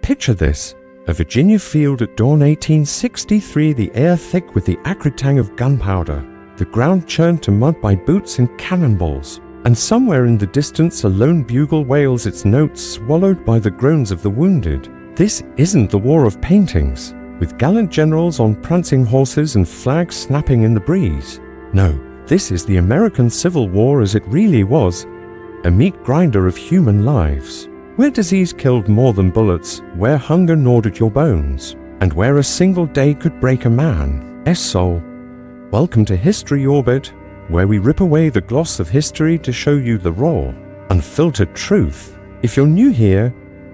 Picture this. A Virginia field at dawn 1863, the air thick with the acrid tang of gunpowder, the ground churned to mud by boots and cannonballs, and somewhere in the distance a lone bugle wails its notes swallowed by the groans of the wounded. This isn't the war of paintings, with gallant generals on prancing horses and flags snapping in the breeze. No, this is the American Civil War as it really was, a meat grinder of human lives, where disease killed more than bullets, where hunger gnawed at your bones, and where a single day could break a man's soul. Welcome to History Orbit, where we rip away the gloss of history to show you the raw, unfiltered truth. If you're new here,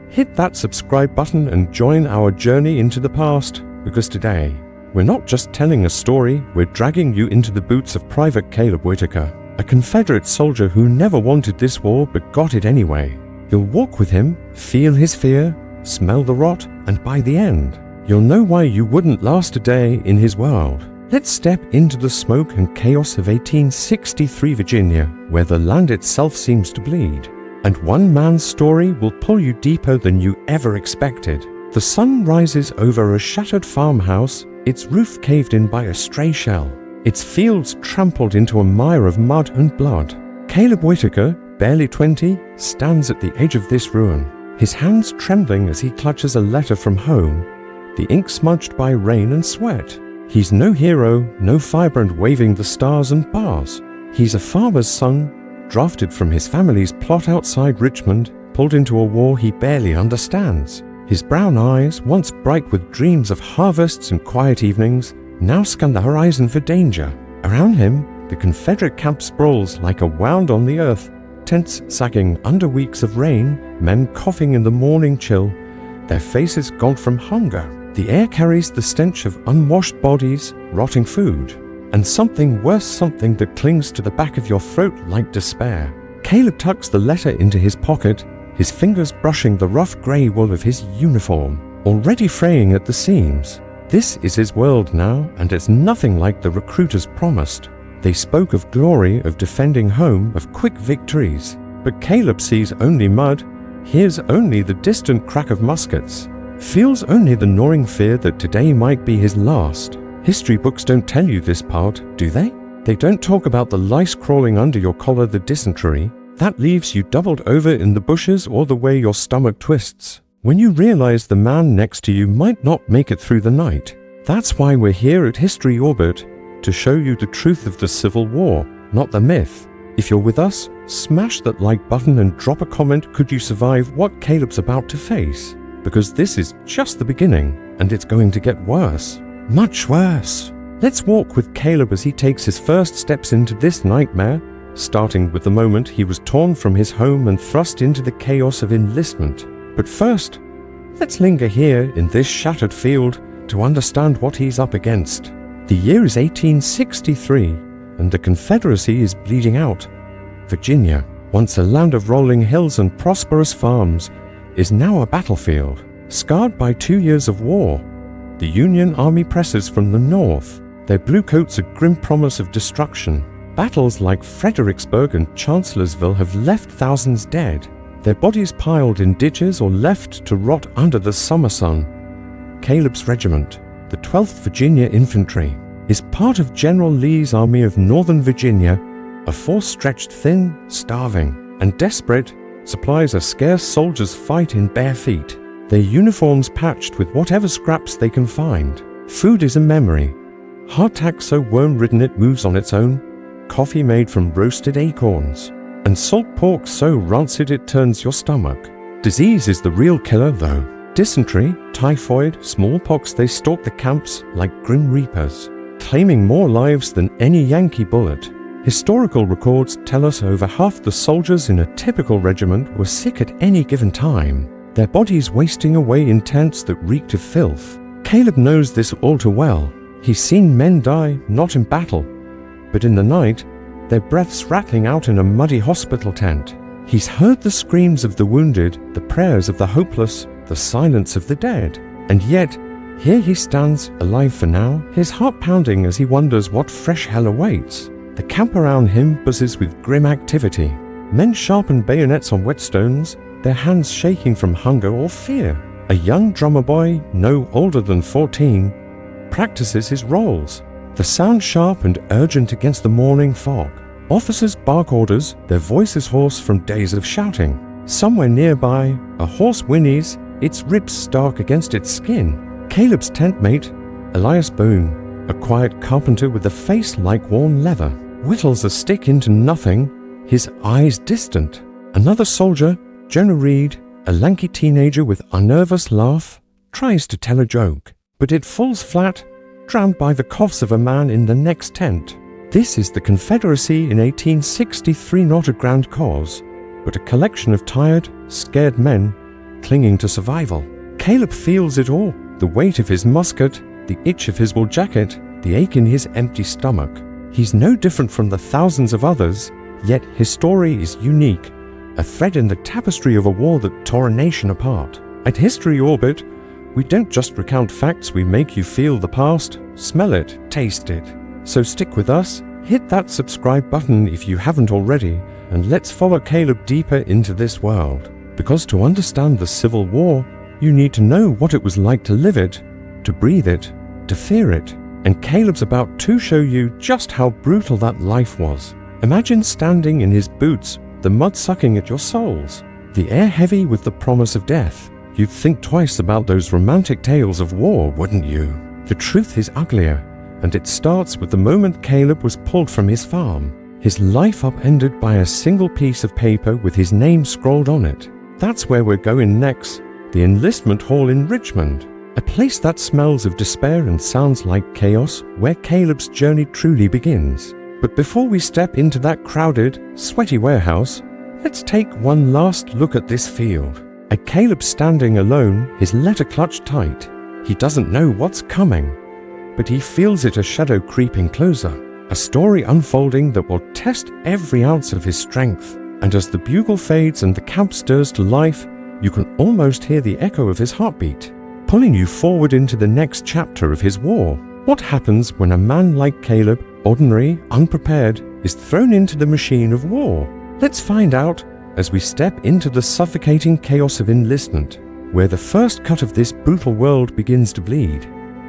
hit that subscribe button and join our journey into the past, because today, we're not just telling a story, we're dragging you into the boots of Private Caleb Whitaker, a Confederate soldier who never wanted this war but got it anyway. You'll walk with him, feel his fear, smell the rot, and by the end, you'll know why you wouldn't last a day in his world. Let's step into the smoke and chaos of 1863 Virginia, where the land itself seems to bleed. And one man's story will pull you deeper than you ever expected. The sun rises over a shattered farmhouse, its roof caved in by a stray shell, its fields trampled into a mire of mud and blood. Caleb Whitaker, barely 20, stands at the edge of this ruin, his hands trembling as he clutches a letter from home, the ink smudged by rain and sweat. He's no hero, no firebrand waving the stars and bars. He's a farmer's son, drafted from his family's plot outside Richmond, pulled into a war he barely understands. His brown eyes, once bright with dreams of harvests and quiet evenings, now scan the horizon for danger. Around him, the Confederate camp sprawls like a wound on the earth, tents sagging under weeks of rain, men coughing in the morning chill, their faces gaunt from hunger. The air carries the stench of unwashed bodies, rotting food, and something worse, something that clings to the back of your throat like despair. Caleb tucks the letter into his pocket, his fingers brushing the rough grey wool of his uniform, already fraying at the seams. This is his world now, and it's nothing like the recruiters promised. They spoke of glory, of defending home, of quick victories. But Caleb sees only mud, hears only the distant crack of muskets, feels only the gnawing fear that today might be his last. History books don't tell you this part, do they? They don't talk about the lice crawling under your collar, the dysentery. That leaves you doubled over in the bushes or the way your stomach twists, when you realize the man next to you might not make it through the night. That's why we're here at History Orbit, to show you the truth of the Civil War, not the myth. If you're with us, smash that like button and drop a comment. Could you survive what Caleb's about to face? Because this is just the beginning, and it's going to get worse. Much worse. Let's walk with Caleb as he takes his first steps into this nightmare, starting with the moment he was torn from his home and thrust into the chaos of enlistment. But first, let's linger here in this shattered field to understand what he's up against. The year is 1863, and the Confederacy is bleeding out. Virginia, once a land of rolling hills and prosperous farms, is now a battlefield, scarred by 2 years of war. The Union Army presses from the north, their blue coats a grim promise of destruction. Battles like Fredericksburg and Chancellorsville have left thousands dead, their bodies piled in ditches or left to rot under the summer sun. Caleb's regiment, the 12th Virginia Infantry, is part of General Lee's Army of Northern Virginia, a force stretched thin, starving, and desperate. Supplies are scarce, soldiers fight in bare feet, their uniforms patched with whatever scraps they can find. Food is a memory. Hardtack so worm-ridden it moves on its own, coffee made from roasted acorns, and salt pork so rancid it turns your stomach. Disease is the real killer though. Dysentery, typhoid, smallpox, they stalk the camps like grim reapers, claiming more lives than any Yankee bullet. Historical records tell us over half the soldiers in a typical regiment were sick at any given time, their bodies wasting away in tents that reeked of filth. Caleb knows this all too well. He's seen men die, not in battle, but in the night, their breaths rattling out in a muddy hospital tent. He's heard the screams of the wounded, the prayers of the hopeless, the silence of the dead. And yet, here he stands, alive for now, his heart pounding as he wonders what fresh hell awaits. The camp around him buzzes with grim activity. Men sharpen bayonets on whetstones, their hands shaking from hunger or fear. A young drummer boy, no older than 14, practices his roles. The sound sharp and urgent against the morning fog. Officers bark orders, their voices hoarse from days of shouting. Somewhere nearby, a horse whinnies, its ribs stark against its skin. Caleb's tent mate, Elias Boone, a quiet carpenter with a face like worn leather, whittles a stick into nothing, his eyes distant. Another soldier, Jonah Reed, a lanky teenager with a nervous laugh, tries to tell a joke, but it falls flat, drowned by the coughs of a man in the next tent. This is the Confederacy in 1863, not a grand cause, but a collection of tired, scared men clinging to survival. Caleb feels it all, the weight of his musket, the itch of his wool jacket, the ache in his empty stomach. He's no different from the thousands of others, yet his story is unique, a thread in the tapestry of a war that tore a nation apart. At History Orbit, we don't just recount facts, we make you feel the past, smell it, taste it. So stick with us, hit that subscribe button if you haven't already, and let's follow Caleb deeper into this world. Because to understand the Civil War, you need to know what it was like to live it, to breathe it, to fear it. And Caleb's about to show you just how brutal that life was. Imagine standing in his boots, the mud sucking at your soles, the air heavy with the promise of death. You'd think twice about those romantic tales of war, wouldn't you? The truth is uglier, and it starts with the moment Caleb was pulled from his farm, his life upended by a single piece of paper with his name scrawled on it. That's where we're going next, the enlistment hall in Richmond, a place that smells of despair and sounds like chaos, where Caleb's journey truly begins. But before we step into that crowded, sweaty warehouse, let's take one last look at this field. At Caleb standing alone, his letter clutched tight. He doesn't know what's coming, but he feels it, a shadow creeping closer, a story unfolding that will test every ounce of his strength. And as the bugle fades and the camp stirs to life, you can almost hear the echo of his heartbeat, pulling you forward into the next chapter of his war. What happens when a man like Caleb, ordinary, unprepared, is thrown into the machine of war? Let's find out as we step into the suffocating chaos of enlistment, where the first cut of this brutal world begins to bleed.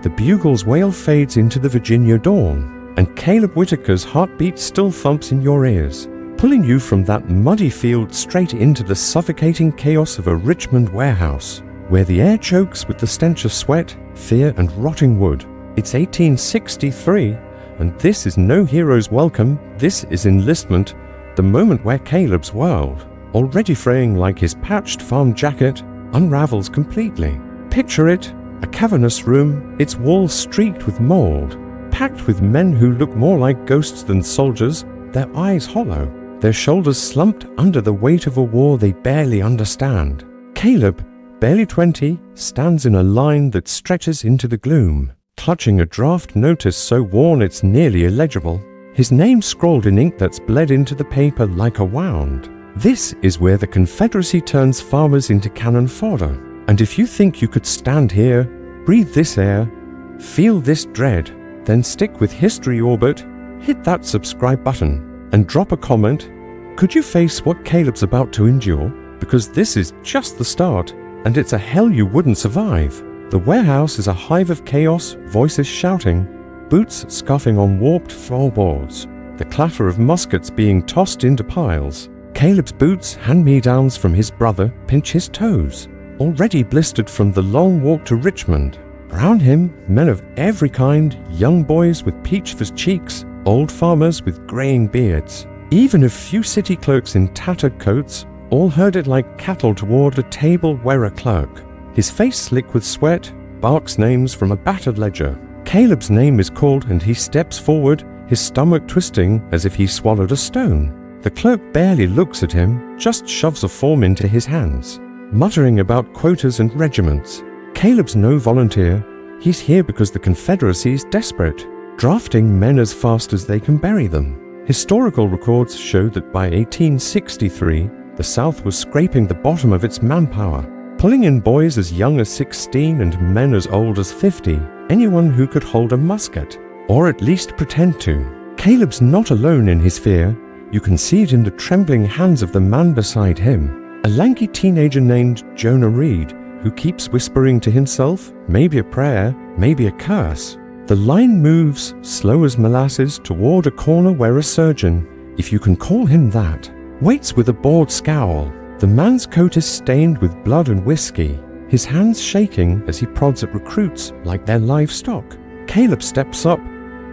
The bugle's wail fades into the Virginia dawn, and Caleb Whitaker's heartbeat still thumps in your ears, pulling you from that muddy field straight into the suffocating chaos of a Richmond warehouse, where the air chokes with the stench of sweat, fear, and rotting wood. It's 1863, and this is no hero's welcome, this is enlistment, the moment where Caleb's world, already fraying like his patched farm jacket, unravels completely. Picture it, a cavernous room, its walls streaked with mold, packed with men who look more like ghosts than soldiers, their eyes hollow, their shoulders slumped under the weight of a war they barely understand. Caleb, barely 20, stands in a line that stretches into the gloom, clutching a draft notice so worn it's nearly illegible, his name scrawled in ink that's bled into the paper like a wound. This is where the Confederacy turns farmers into cannon fodder. And if you think you could stand here, breathe this air, feel this dread, then stick with History Orbit, hit that subscribe button, and drop a comment. Could you face what Caleb's about to endure? Because this is just the start, and it's a hell you wouldn't survive. The warehouse is a hive of chaos, voices shouting, boots scuffing on warped floorboards, the clatter of muskets being tossed into piles. Caleb's boots, hand-me-downs from his brother, pinch his toes, already blistered from the long walk to Richmond. Around him, men of every kind, young boys with peach-faced cheeks, old farmers with graying beards, even a few city clerks in tattered coats, all herded like cattle toward a table where a clerk, his face slick with sweat, barks names from a battered ledger. Caleb's name is called and he steps forward, his stomach twisting as if he swallowed a stone. The clerk barely looks at him, just shoves a form into his hands, muttering about quotas and regiments. Caleb's no volunteer. He's here because the Confederacy's desperate, drafting men as fast as they can bury them. Historical records show that by 1863, the South was scraping the bottom of its manpower, pulling in boys as young as 16 and men as old as 50, anyone who could hold a musket, or at least pretend to. Caleb's not alone in his fear. You can see it in the trembling hands of the man beside him, a lanky teenager named Jonah Reed, who keeps whispering to himself, maybe a prayer, maybe a curse. The line moves, slow as molasses, toward a corner where a surgeon, if you can call him that, waits with a bored scowl. The man's coat is stained with blood and whiskey, his hands shaking as he prods at recruits like they're livestock. Caleb steps up,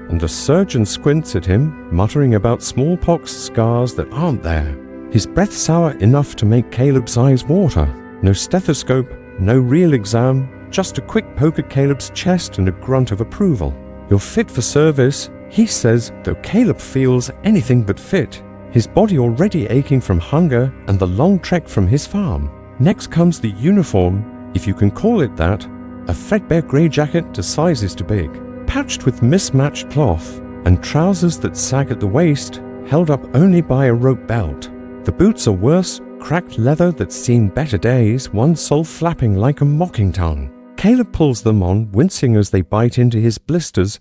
and the surgeon squints at him, muttering about smallpox scars that aren't there. His breath sour enough to make Caleb's eyes water. No stethoscope, no real exam, just a quick poke at Caleb's chest and a grunt of approval. "You're fit for service," he says, though Caleb feels anything but fit, his body already aching from hunger and the long trek from his farm. Next comes the uniform, if you can call it that, a threadbare grey jacket to sizes too big, patched with mismatched cloth, and trousers that sag at the waist, held up only by a rope belt. The boots are worse, cracked leather that's seen better days, one sole flapping like a mocking tongue. Caleb pulls them on, wincing as they bite into his blisters,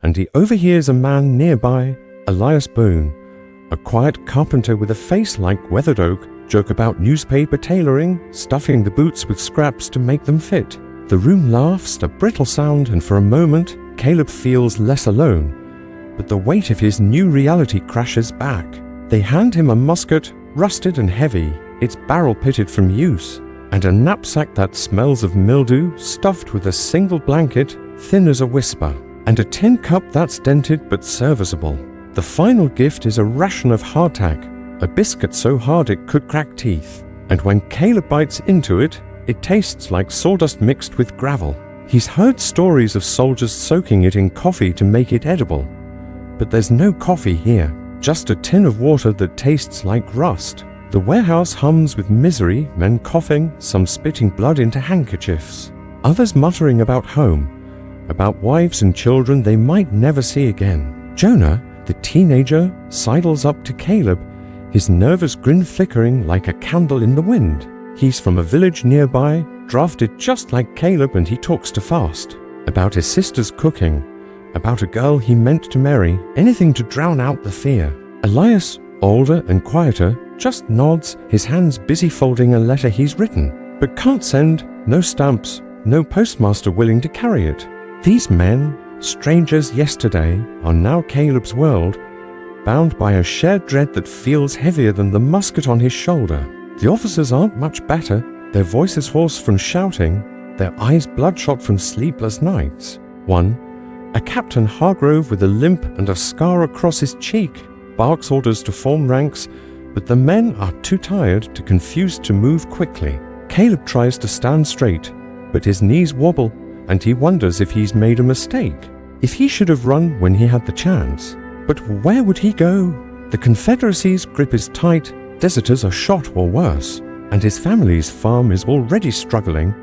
and he overhears a man nearby, Elias Boone, a quiet carpenter with a face like weathered oak, joke about newspaper tailoring, stuffing the boots with scraps to make them fit. The room laughs, a brittle sound, and for a moment, Caleb feels less alone, but the weight of his new reality crashes back. They hand him a musket, rusted and heavy, its barrel pitted from use, and a knapsack that smells of mildew, stuffed with a single blanket, thin as a whisper, and a tin cup that's dented but serviceable. The final gift is a ration of hardtack, a biscuit so hard it could crack teeth, and when Caleb bites into it, it tastes like sawdust mixed with gravel. He's heard stories of soldiers soaking it in coffee to make it edible, but there's no coffee here, just a tin of water that tastes like rust. The warehouse hums with misery, men coughing, some spitting blood into handkerchiefs, others muttering about home, about wives and children they might never see again. Jonah, the teenager, sidles up to Caleb, his nervous grin flickering like a candle in the wind. He's from a village nearby, drafted just like Caleb, and he talks too fast. About his sister's cooking, about a girl he meant to marry, anything to drown out the fear. Elias, older and quieter, just nods, his hands busy folding a letter he's written, but can't send, no stamps, no postmaster willing to carry it. These men, strangers yesterday, are now Caleb's world, bound by a shared dread that feels heavier than the musket on his shoulder. The officers aren't much better, their voices hoarse from shouting, their eyes bloodshot from sleepless nights. One, a Captain Hargrove with a limp and a scar across his cheek, barks orders to form ranks, but the men are too tired, too confused to move quickly. Caleb tries to stand straight, but his knees wobble, and he wonders if he's made a mistake, if he should have run when he had the chance. But where would he go? The Confederacy's grip is tight, deserters are shot or worse, and his family's farm is already struggling.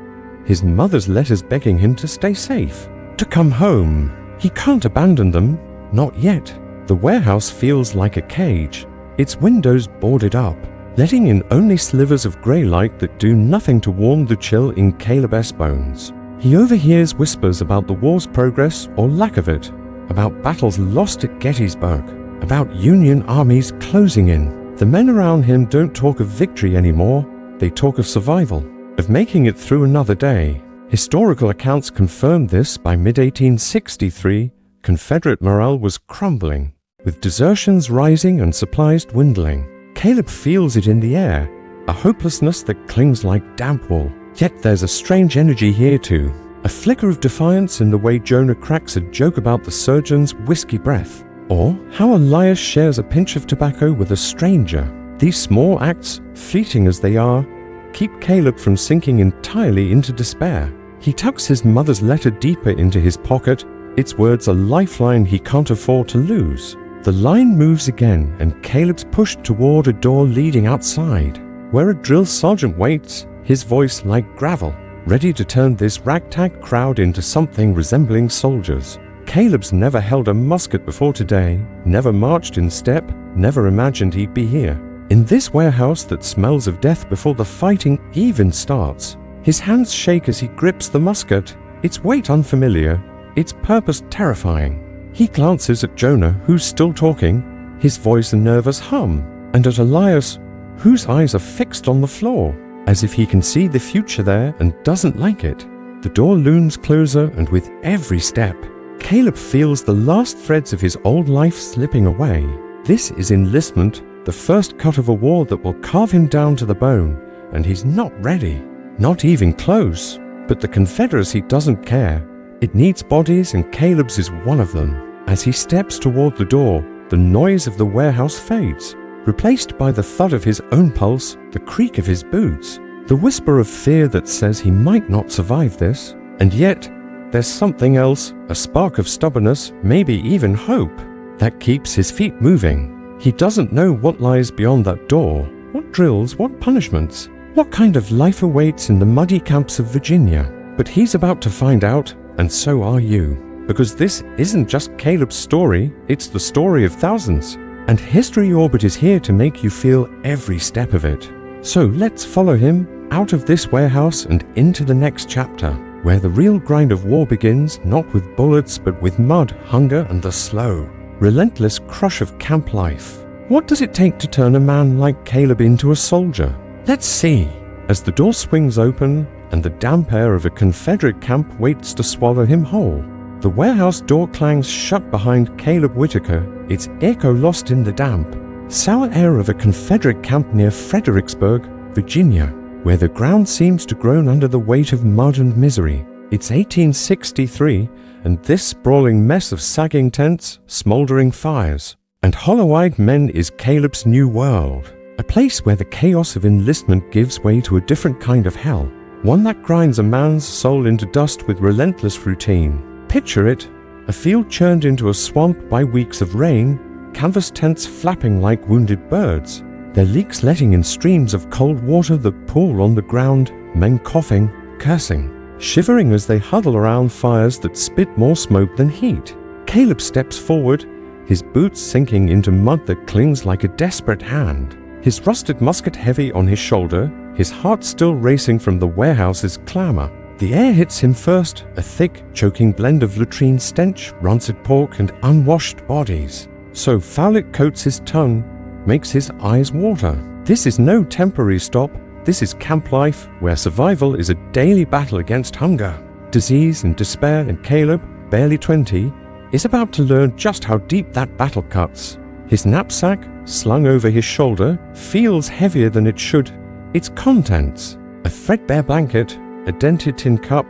His mother's letters begging him to stay safe, to come home. He can't abandon them, not yet. The warehouse feels like a cage, its windows boarded up, letting in only slivers of grey light that do nothing to warm the chill in Caleb's bones. He overhears whispers about the war's progress or lack of it, about battles lost at Gettysburg, about Union armies closing in. The men around him don't talk of victory anymore, they talk of survival, of making it through another day. Historical accounts confirm this. By mid-1863, Confederate morale was crumbling, with desertions rising and supplies dwindling. Caleb feels it in the air, a hopelessness that clings like damp wool. Yet there's a strange energy here too, a flicker of defiance in the way Jonah cracks a joke about the surgeon's whiskey breath, or how Elias shares a pinch of tobacco with a stranger. These small acts, fleeting as they are, keep Caleb from sinking entirely into despair. He tucks his mother's letter deeper into his pocket, its words a lifeline he can't afford to lose. The line moves again, and Caleb's pushed toward a door leading outside, where a drill sergeant waits, his voice like gravel, ready to turn this ragtag crowd into something resembling soldiers. Caleb's never held a musket before today, never marched in step, never imagined he'd be here, in this warehouse that smells of death before the fighting even starts. His hands shake as he grips the musket, its weight unfamiliar, its purpose terrifying. He glances at Jonah, who's still talking, his voice a nervous hum, and at Elias, whose eyes are fixed on the floor. as if he can see the future there and doesn't like it. The door looms closer, and with every step, Caleb feels the last threads of his old life slipping away. This is enlistment, the first cut of a war that will carve him down to the bone, and he's not ready. Not even close. But the Confederacy doesn't care. It needs bodies, and Caleb's is one of them. As he steps toward the door, the noise of the warehouse fades, replaced by the thud of his own pulse, the creak of his boots, the whisper of fear that says he might not survive this. And yet, there's something else, a spark of stubbornness, maybe even hope, that keeps his feet moving. He doesn't know what lies beyond that door, what drills, what punishments, what kind of life awaits in the muddy camps of Virginia. But he's about to find out, and so are you. Because this isn't just Caleb's story, it's the story of thousands. And History Orbit is here to make you feel every step of it. So let's follow him out of this warehouse and into the next chapter, where the real grind of war begins, not with bullets but with mud, hunger, and the slow, relentless crush of camp life. What does it take to turn a man like Caleb into a soldier? Let's see. As the door swings open and the damp air of a Confederate camp waits to swallow him whole, the warehouse door clangs shut behind Caleb Whitaker, its echo lost in the damp, sour air of a Confederate camp near Fredericksburg, Virginia, where the ground seems to groan under the weight of mud and misery. It's 1863, and this sprawling mess of sagging tents, smoldering fires, and hollow-eyed men is Caleb's new world. A place where the chaos of enlistment gives way to a different kind of hell, one that grinds a man's soul into dust with relentless routine. Picture it, a field churned into a swamp by weeks of rain, canvas tents flapping like wounded birds, their leaks letting in streams of cold water that pool on the ground, men coughing, cursing, shivering as they huddle around fires that spit more smoke than heat. Caleb steps forward, his boots sinking into mud that clings like a desperate hand, his rusted musket heavy on his shoulder, his heart still racing from the warehouse's clamor. The air hits him first, a thick, choking blend of latrine stench, rancid pork, and unwashed bodies. So foul it coats his tongue, makes his eyes water. This is no temporary stop. This is camp life, where survival is a daily battle against hunger, disease, and despair, and Caleb, barely 20, is about to learn just how deep that battle cuts. His knapsack, slung over his shoulder, feels heavier than it should. Its contents, a threadbare blanket, a dented tin cup,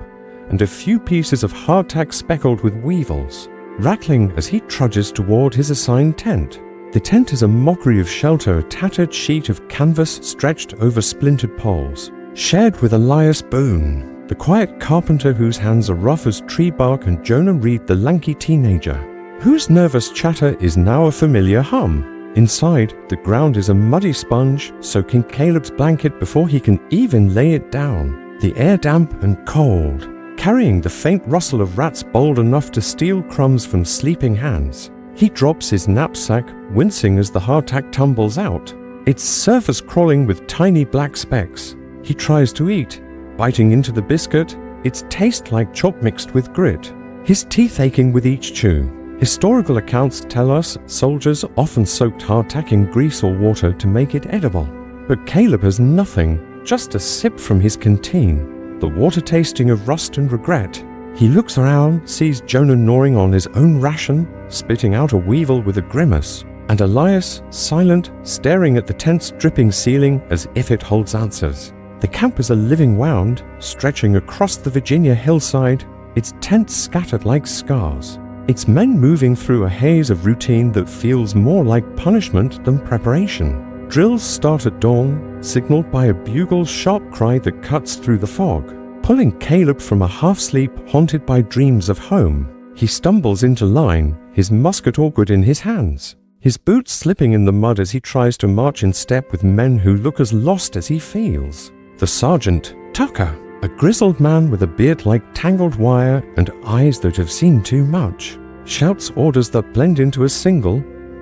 and a few pieces of hardtack speckled with weevils, rattling as he trudges toward his assigned tent. The tent is a mockery of shelter, a tattered sheet of canvas stretched over splintered poles, shared with Elias Boone, the quiet carpenter whose hands are rough as tree bark, and Jonah Reed, the lanky teenager, whose nervous chatter is now a familiar hum. Inside, the ground is a muddy sponge, soaking Caleb's blanket before he can even lay it down. The air damp and cold, carrying the faint rustle of rats bold enough to steal crumbs from sleeping hands. He drops his knapsack, wincing as the hardtack tumbles out, its surface crawling with tiny black specks. He tries to eat, biting into the biscuit, its taste like chalk mixed with grit, his teeth aching with each chew. Historical accounts tell us soldiers often soaked hardtack in grease or water to make it edible. But Caleb has nothing. Just a sip from his canteen, the water tasting of rust and regret. He looks around, sees Jonah gnawing on his own ration, spitting out a weevil with a grimace, and Elias, silent, staring at the tent's dripping ceiling as if it holds answers. The camp is a living wound, stretching across the Virginia hillside, its tents scattered like scars, its men moving through a haze of routine that feels more like punishment than preparation. Drills start at dawn, signaled by a bugle's sharp cry that cuts through the fog, pulling Caleb from a half-sleep haunted by dreams of home. He stumbles into line, his musket awkward in his hands, his boots slipping in the mud as he tries to march in step with men who look as lost as he feels. The sergeant, Tucker, a grizzled man with a beard like tangled wire and eyes that have seen too much, shouts orders that blend into a single,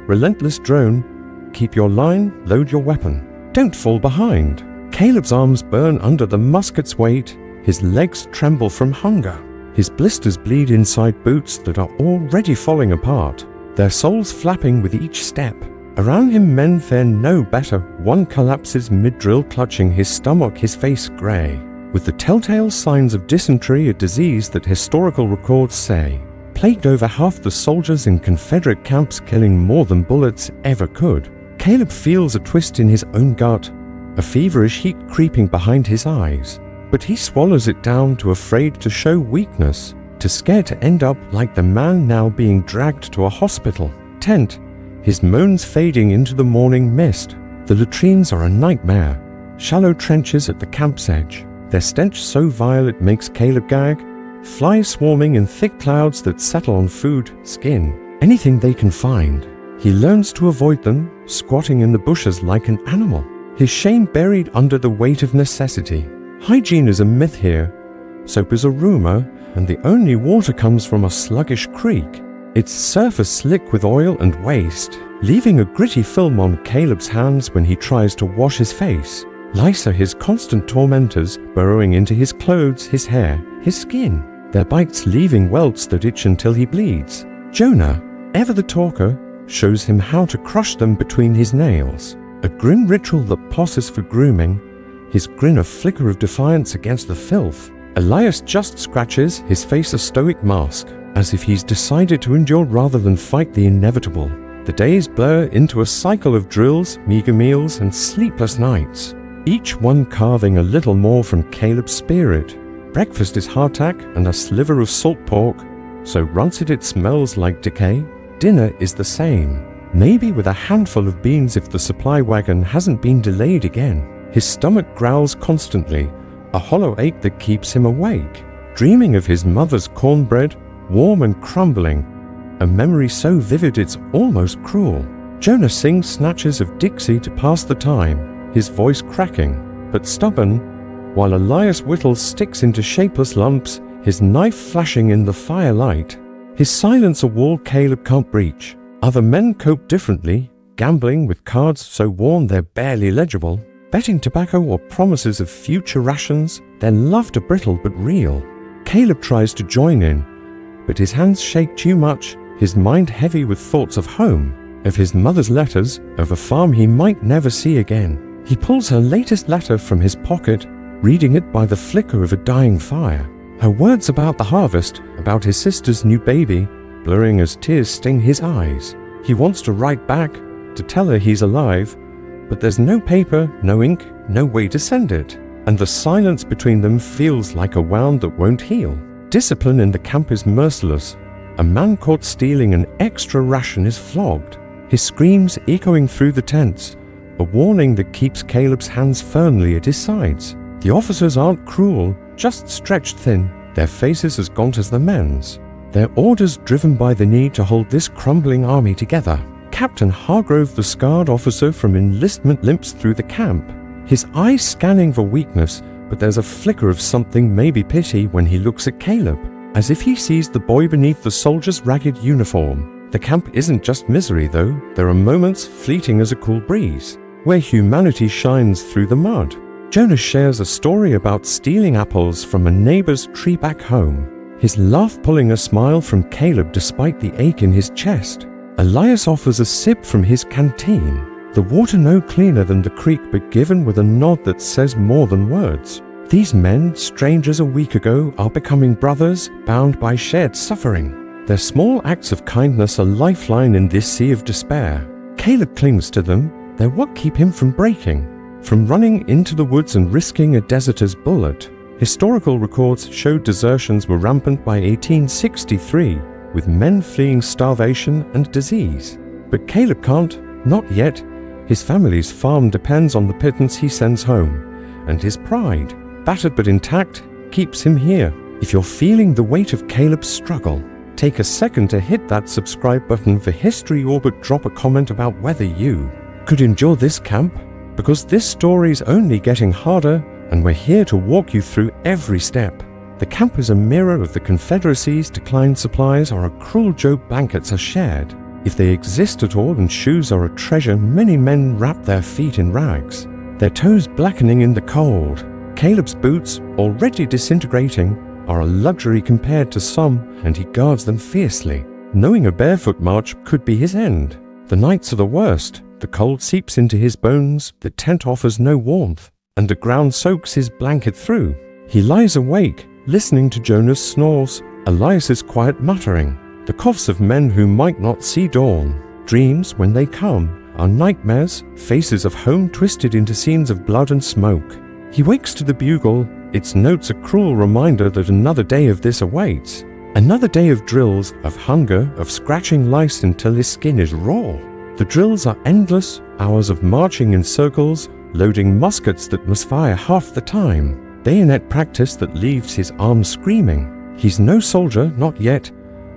relentless drone. Keep your line, load your weapon. Don't fall behind. Caleb's arms burn under the musket's weight, his legs tremble from hunger. His blisters bleed inside boots that are already falling apart, their soles flapping with each step. Around him men fare no better. One collapses mid-drill, clutching his stomach, his face grey, with the telltale signs of dysentery, a disease that historical records say plagued over half the soldiers in Confederate camps, killing more than bullets ever could. Caleb feels a twist in his own gut, a feverish heat creeping behind his eyes, but he swallows it down, too afraid to show weakness, too scared to end up like the man now being dragged to a hospital tent, his moans fading into the morning mist. The latrines are a nightmare, shallow trenches at the camp's edge, their stench so vile it makes Caleb gag, flies swarming in thick clouds that settle on food, skin, anything they can find. He learns to avoid them, squatting in the bushes like an animal, his shame buried under the weight of necessity. Hygiene is a myth here, soap is a rumor, and the only water comes from a sluggish creek, its surface slick with oil and waste, leaving a gritty film on Caleb's hands when he tries to wash his face. Lice are his constant tormentors, burrowing into his clothes, his hair, his skin, their bites leaving welts that itch until he bleeds. Jonah, ever the talker, shows him how to crush them between his nails, a grim ritual that pauses for grooming, his grin a flicker of defiance against the filth. Elias just scratches, his face a stoic mask, as if he's decided to endure rather than fight the inevitable. The days blur into a cycle of drills, meager meals, and sleepless nights, each one carving a little more from Caleb's spirit. Breakfast is hardtack and a sliver of salt pork, so rancid it smells like decay. Dinner is the same, maybe with a handful of beans if the supply wagon hasn't been delayed again. His stomach growls constantly, a hollow ache that keeps him awake, dreaming of his mother's cornbread, warm and crumbling, a memory so vivid it's almost cruel. Jonah sings snatches of Dixie to pass the time, his voice cracking, but stubborn, while Elias whittles sticks into shapeless lumps, his knife flashing in the firelight. His silence a wall Caleb can't breach. Other men cope differently, gambling with cards so worn they're barely legible, betting tobacco or promises of future rations, their laughter brittle but real. Caleb tries to join in, but his hands shake too much, his mind heavy with thoughts of home, of his mother's letters, of a farm he might never see again. He pulls her latest letter from his pocket, reading it by the flicker of a dying fire. Her words about the harvest, about his sister's new baby, blurring as tears sting his eyes. He wants to write back, to tell her he's alive, but there's no paper, no ink, no way to send it, and the silence between them feels like a wound that won't heal. Discipline in the camp is merciless. A man caught stealing an extra ration is flogged, his screams echoing through the tents, a warning that keeps Caleb's hands firmly at his sides. The officers aren't cruel, just stretched thin, their faces as gaunt as the men's, their orders driven by the need to hold this crumbling army together. Captain Hargrove, the scarred officer from enlistment, limps through the camp, his eyes scanning for weakness, but there's a flicker of something, maybe pity, when he looks at Caleb, as if he sees the boy beneath the soldier's ragged uniform. The camp isn't just misery, though. There are moments, fleeting as a cool breeze, where humanity shines through the mud. Jonah shares a story about stealing apples from a neighbor's tree back home, his laugh pulling a smile from Caleb despite the ache in his chest. Elias offers a sip from his canteen, the water no cleaner than the creek but given with a nod that says more than words. These men, strangers a week ago, are becoming brothers, bound by shared suffering. Their small acts of kindness a lifeline in this sea of despair. Caleb clings to them, they're what keep him from breaking, from running into the woods and risking a deserter's bullet. Historical records show desertions were rampant by 1863, with men fleeing starvation and disease. But Caleb can't, not yet. His family's farm depends on the pittance he sends home, and his pride, battered but intact, keeps him here. If you're feeling the weight of Caleb's struggle, take a second to hit that subscribe button for History Orbit. Drop a comment about whether you could endure this camp, because this story's only getting harder, and we're here to walk you through every step. The camp is a mirror of the Confederacy's declined supplies, or a cruel joke blankets are shared, if they exist at all, and shoes are a treasure. Many men wrap their feet in rags, their toes blackening in the cold. Caleb's boots, already disintegrating, are a luxury compared to some, and he guards them fiercely, knowing a barefoot march could be his end. The nights are the worst. The cold seeps into his bones, the tent offers no warmth, and the ground soaks his blanket through. He lies awake, listening to Jonah's snores, Elias's quiet muttering, the coughs of men who might not see dawn. Dreams, when they come, are nightmares, faces of home twisted into scenes of blood and smoke. He wakes to the bugle, its notes a cruel reminder that another day of this awaits. Another day of drills, of hunger, of scratching lice until his skin is raw. The drills are endless, hours of marching in circles, loading muskets that must fire half the time. Bayonet practice that leaves his arms screaming. He's no soldier, not yet,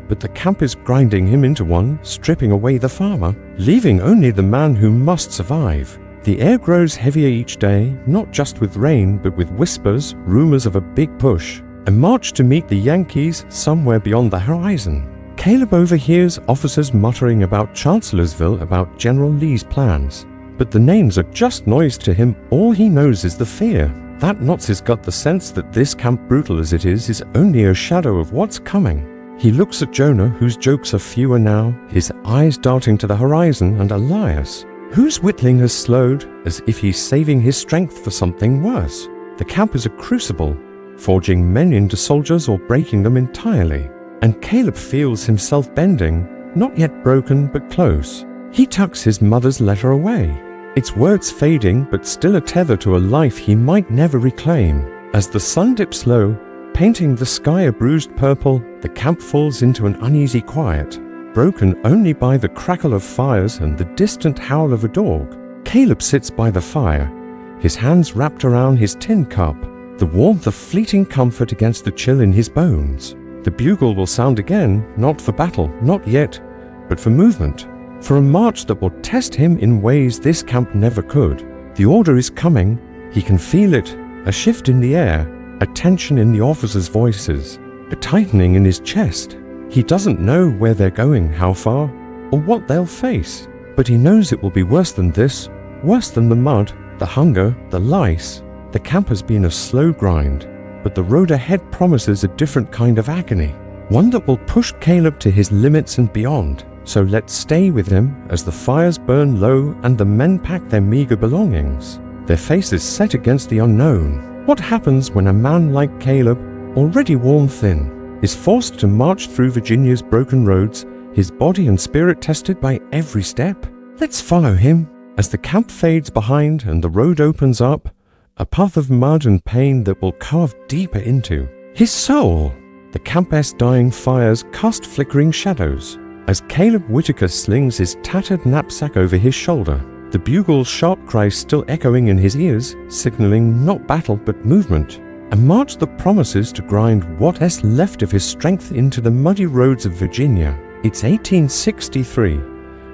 but the camp is grinding him into one, stripping away the farmer, leaving only the man who must survive. The air grows heavier each day, not just with rain, but with whispers, rumors of a big push. A march to meet the Yankees somewhere beyond the horizon. Caleb overhears officers muttering about Chancellorsville, about General Lee's plans. But the names are just noise to him. All he knows is the fear. That knots his gut, the sense that this camp, brutal as it is only a shadow of what's coming. He looks at Jonah, whose jokes are fewer now, his eyes darting to the horizon, and Elias, whose whittling has slowed, as if he's saving his strength for something worse. The camp is a crucible, forging men into soldiers or breaking them entirely. And Caleb feels himself bending, not yet broken but close. He tucks his mother's letter away, its words fading but still a tether to a life he might never reclaim. As the sun dips low, painting the sky a bruised purple, the camp falls into an uneasy quiet, broken only by the crackle of fires and the distant howl of a dog. Caleb sits by the fire, his hands wrapped around his tin cup, the warmth of fleeting comfort against the chill in his bones. The bugle will sound again, not for battle, not yet, but for movement, for a march that will test him in ways this camp never could. The order is coming, he can feel it, a shift in the air, a tension in the officers' voices, a tightening in his chest. He doesn't know where they're going, how far, or what they'll face, but he knows it will be worse than this, worse than the mud, the hunger, the lice. The camp has been a slow grind, but the road ahead promises a different kind of agony, one that will push Caleb to his limits and beyond. So let's stay with him as the fires burn low and the men pack their meager belongings, their faces set against the unknown. What happens when a man like Caleb, already worn thin, is forced to march through Virginia's broken roads, his body and spirit tested by every step? Let's follow him as the camp fades behind and the road opens up, a path of mud and pain that will carve deeper into his soul. The camp's dying fires cast flickering shadows as Caleb Whitaker slings his tattered knapsack over his shoulder, the bugle's sharp cry still echoing in his ears, signaling not battle but movement. A march that promises to grind what's left of his strength into the muddy roads of Virginia. It's 1863,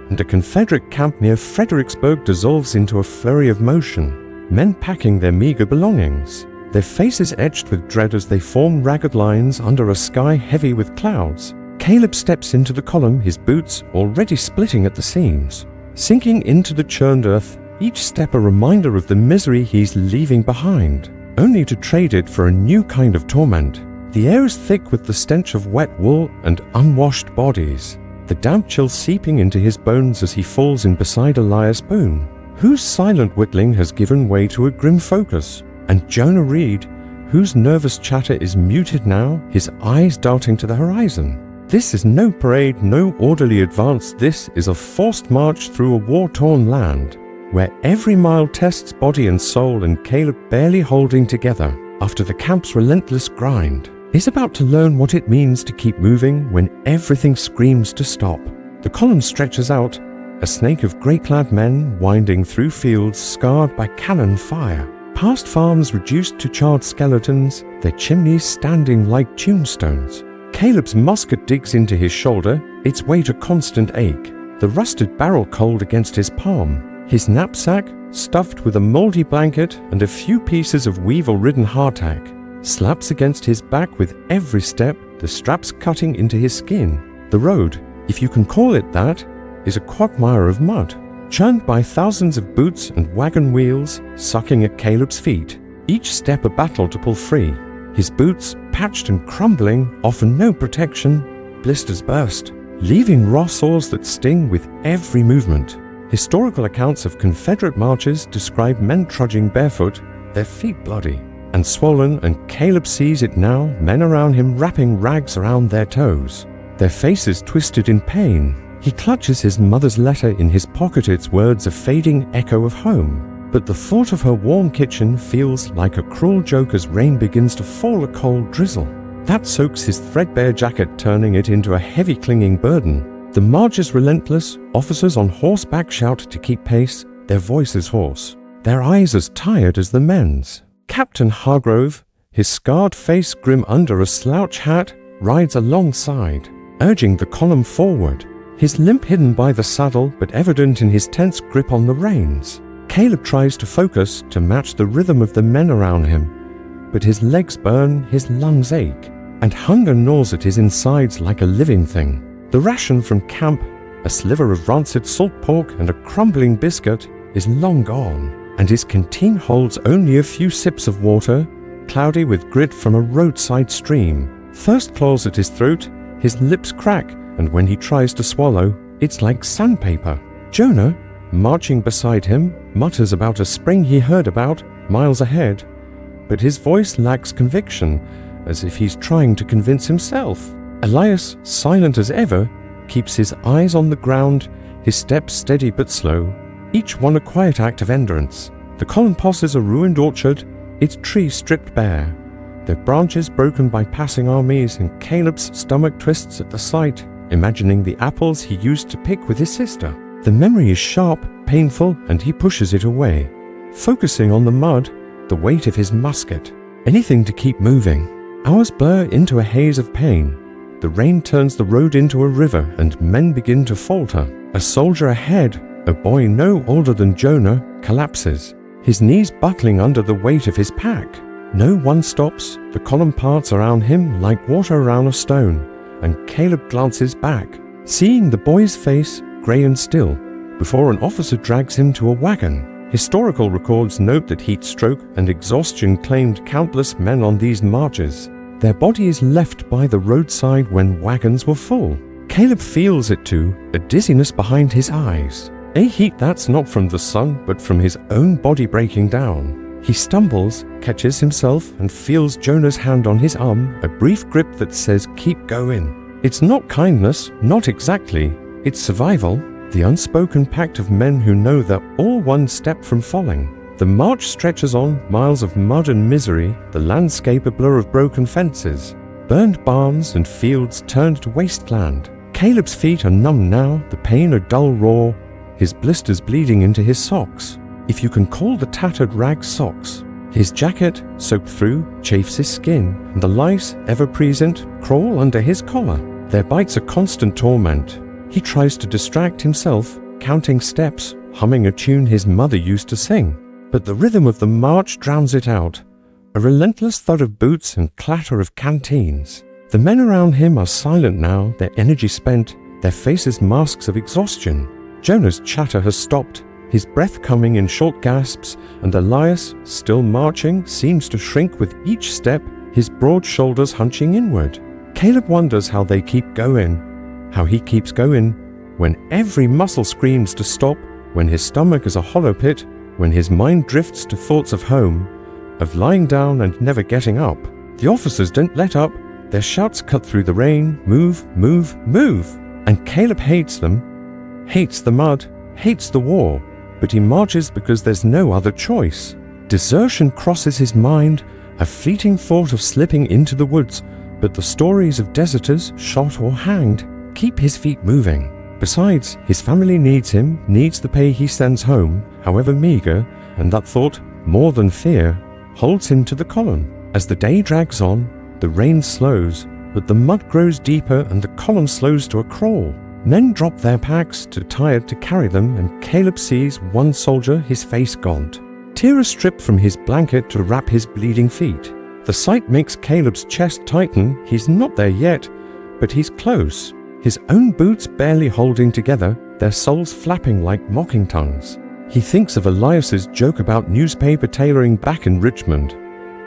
and a Confederate camp near Fredericksburg dissolves into a flurry of motion. Men packing their meager belongings, their faces etched with dread as they form ragged lines under a sky heavy with clouds. Caleb steps into the column, his boots already splitting at the seams. Sinking into the churned earth, each step a reminder of the misery he's leaving behind, only to trade it for a new kind of torment. The air is thick with the stench of wet wool and unwashed bodies, the damp chill seeping into his bones as he falls in beside Elias Boone, whose silent whittling has given way to a grim focus, and Jonah Reed, whose nervous chatter is muted now, his eyes darting to the horizon. This is no parade, no orderly advance. This is a forced march through a war-torn land, where every mile tests body and soul, and Caleb, barely holding together after the camp's relentless grind, is about to learn what it means to keep moving when everything screams to stop. The column stretches out, a snake of grey-clad men winding through fields scarred by cannon fire, past farms reduced to charred skeletons, their chimneys standing like tombstones. Caleb's musket digs into his shoulder, its weight a constant ache, the rusted barrel cold against his palm. His knapsack, stuffed with a mouldy blanket and a few pieces of weevil-ridden hardtack, slaps against his back with every step, the straps cutting into his skin. The road, if you can call it that, is a quagmire of mud, churned by thousands of boots and wagon wheels sucking at Caleb's feet, each step a battle to pull free. His boots, patched and crumbling, offer no protection. Blisters burst, leaving raw sores that sting with every movement. Historical accounts of Confederate marches describe men trudging barefoot, their feet bloody and swollen, and Caleb sees it now, men around him wrapping rags around their toes, their faces twisted in pain. He clutches his mother's letter in his pocket, its words a fading echo of home. But the thought of her warm kitchen feels like a cruel joke as rain begins to fall, a cold drizzle that soaks his threadbare jacket, turning it into a heavy clinging burden. The march is relentless. Officers on horseback shout to keep pace, their voices hoarse, their eyes as tired as the men's. Captain Hargrove, his scarred face grim under a slouch hat, rides alongside, urging the column forward, his limp hidden by the saddle but evident in his tense grip on the reins. Caleb tries to focus to match the rhythm of the men around him, but his legs burn, his lungs ache, and hunger gnaws at his insides like a living thing. The ration from camp, a sliver of rancid salt pork and a crumbling biscuit, is long gone, and his canteen holds only a few sips of water, cloudy with grit from a roadside stream. Thirst claws at his throat, his lips crack, and when he tries to swallow, it's like sandpaper. Jonah, marching beside him, mutters about a spring he heard about miles ahead, but his voice lacks conviction, as if he's trying to convince himself. Elias, silent as ever, keeps his eyes on the ground, his steps steady but slow, each one a quiet act of endurance. The column passes a ruined orchard, its trees stripped bare, their branches broken by passing armies, and Caleb's stomach twists at the sight, imagining the apples he used to pick with his sister. The memory is sharp, painful, and he pushes it away, focusing on the mud, the weight of his musket, anything to keep moving. Hours blur into a haze of pain. The rain turns the road into a river, and men begin to falter. A soldier ahead, a boy no older than Jonah, collapses, his knees buckling under the weight of his pack. No one stops. The column parts around him like water around a stone, and Caleb glances back, seeing the boy's face, grey and still, before an officer drags him to a wagon. Historical records note that heat stroke and exhaustion claimed countless men on these marches, their bodies left by the roadside when wagons were full. Caleb feels it too, a dizziness behind his eyes, a heat that's not from the sun but from his own body breaking down. He stumbles, catches himself, and feels Jonah's hand on his arm, a brief grip that says keep going. It's not kindness, not exactly, it's survival, the unspoken pact of men who know they're all one step from falling. The march stretches on, miles of mud and misery, the landscape a blur of broken fences, burned barns and fields turned to wasteland. Caleb's feet are numb now, the pain a dull roar, his blisters bleeding into his socks, if you can call the tattered rags socks. His jacket, soaked through, chafes his skin, and the lice, ever present, crawl under his collar. Their bites a constant torment. He tries to distract himself, counting steps, humming a tune his mother used to sing. But the rhythm of the march drowns it out, a relentless thud of boots and clatter of canteens. The men around him are silent now, their energy spent, their faces masks of exhaustion. Jonah's chatter has stopped, his breath coming in short gasps, and Elias, still marching, seems to shrink with each step, his broad shoulders hunching inward. Caleb wonders how they keep going, how he keeps going, when every muscle screams to stop, when his stomach is a hollow pit, when his mind drifts to thoughts of home, of lying down and never getting up. The officers don't let up, their shouts cut through the rain, move, move, move, and Caleb hates them, hates the mud, hates the war, but he marches because there's no other choice. Desertion crosses his mind, a fleeting thought of slipping into the woods, but the stories of deserters, shot or hanged, keep his feet moving. Besides, his family needs him, needs the pay he sends home, however meager, and that thought, more than fear, holds him to the column. As the day drags on, the rain slows, but the mud grows deeper and the column slows to a crawl. Men drop their packs, too tired to carry them, and Caleb sees one soldier, his face gaunt. Tears stripped from his blanket to wrap his bleeding feet. The sight makes Caleb's chest tighten. He's not there yet, but he's close. His own boots barely holding together, their soles flapping like mocking tongues. He thinks of Elias's joke about newspaper tailoring back in Richmond.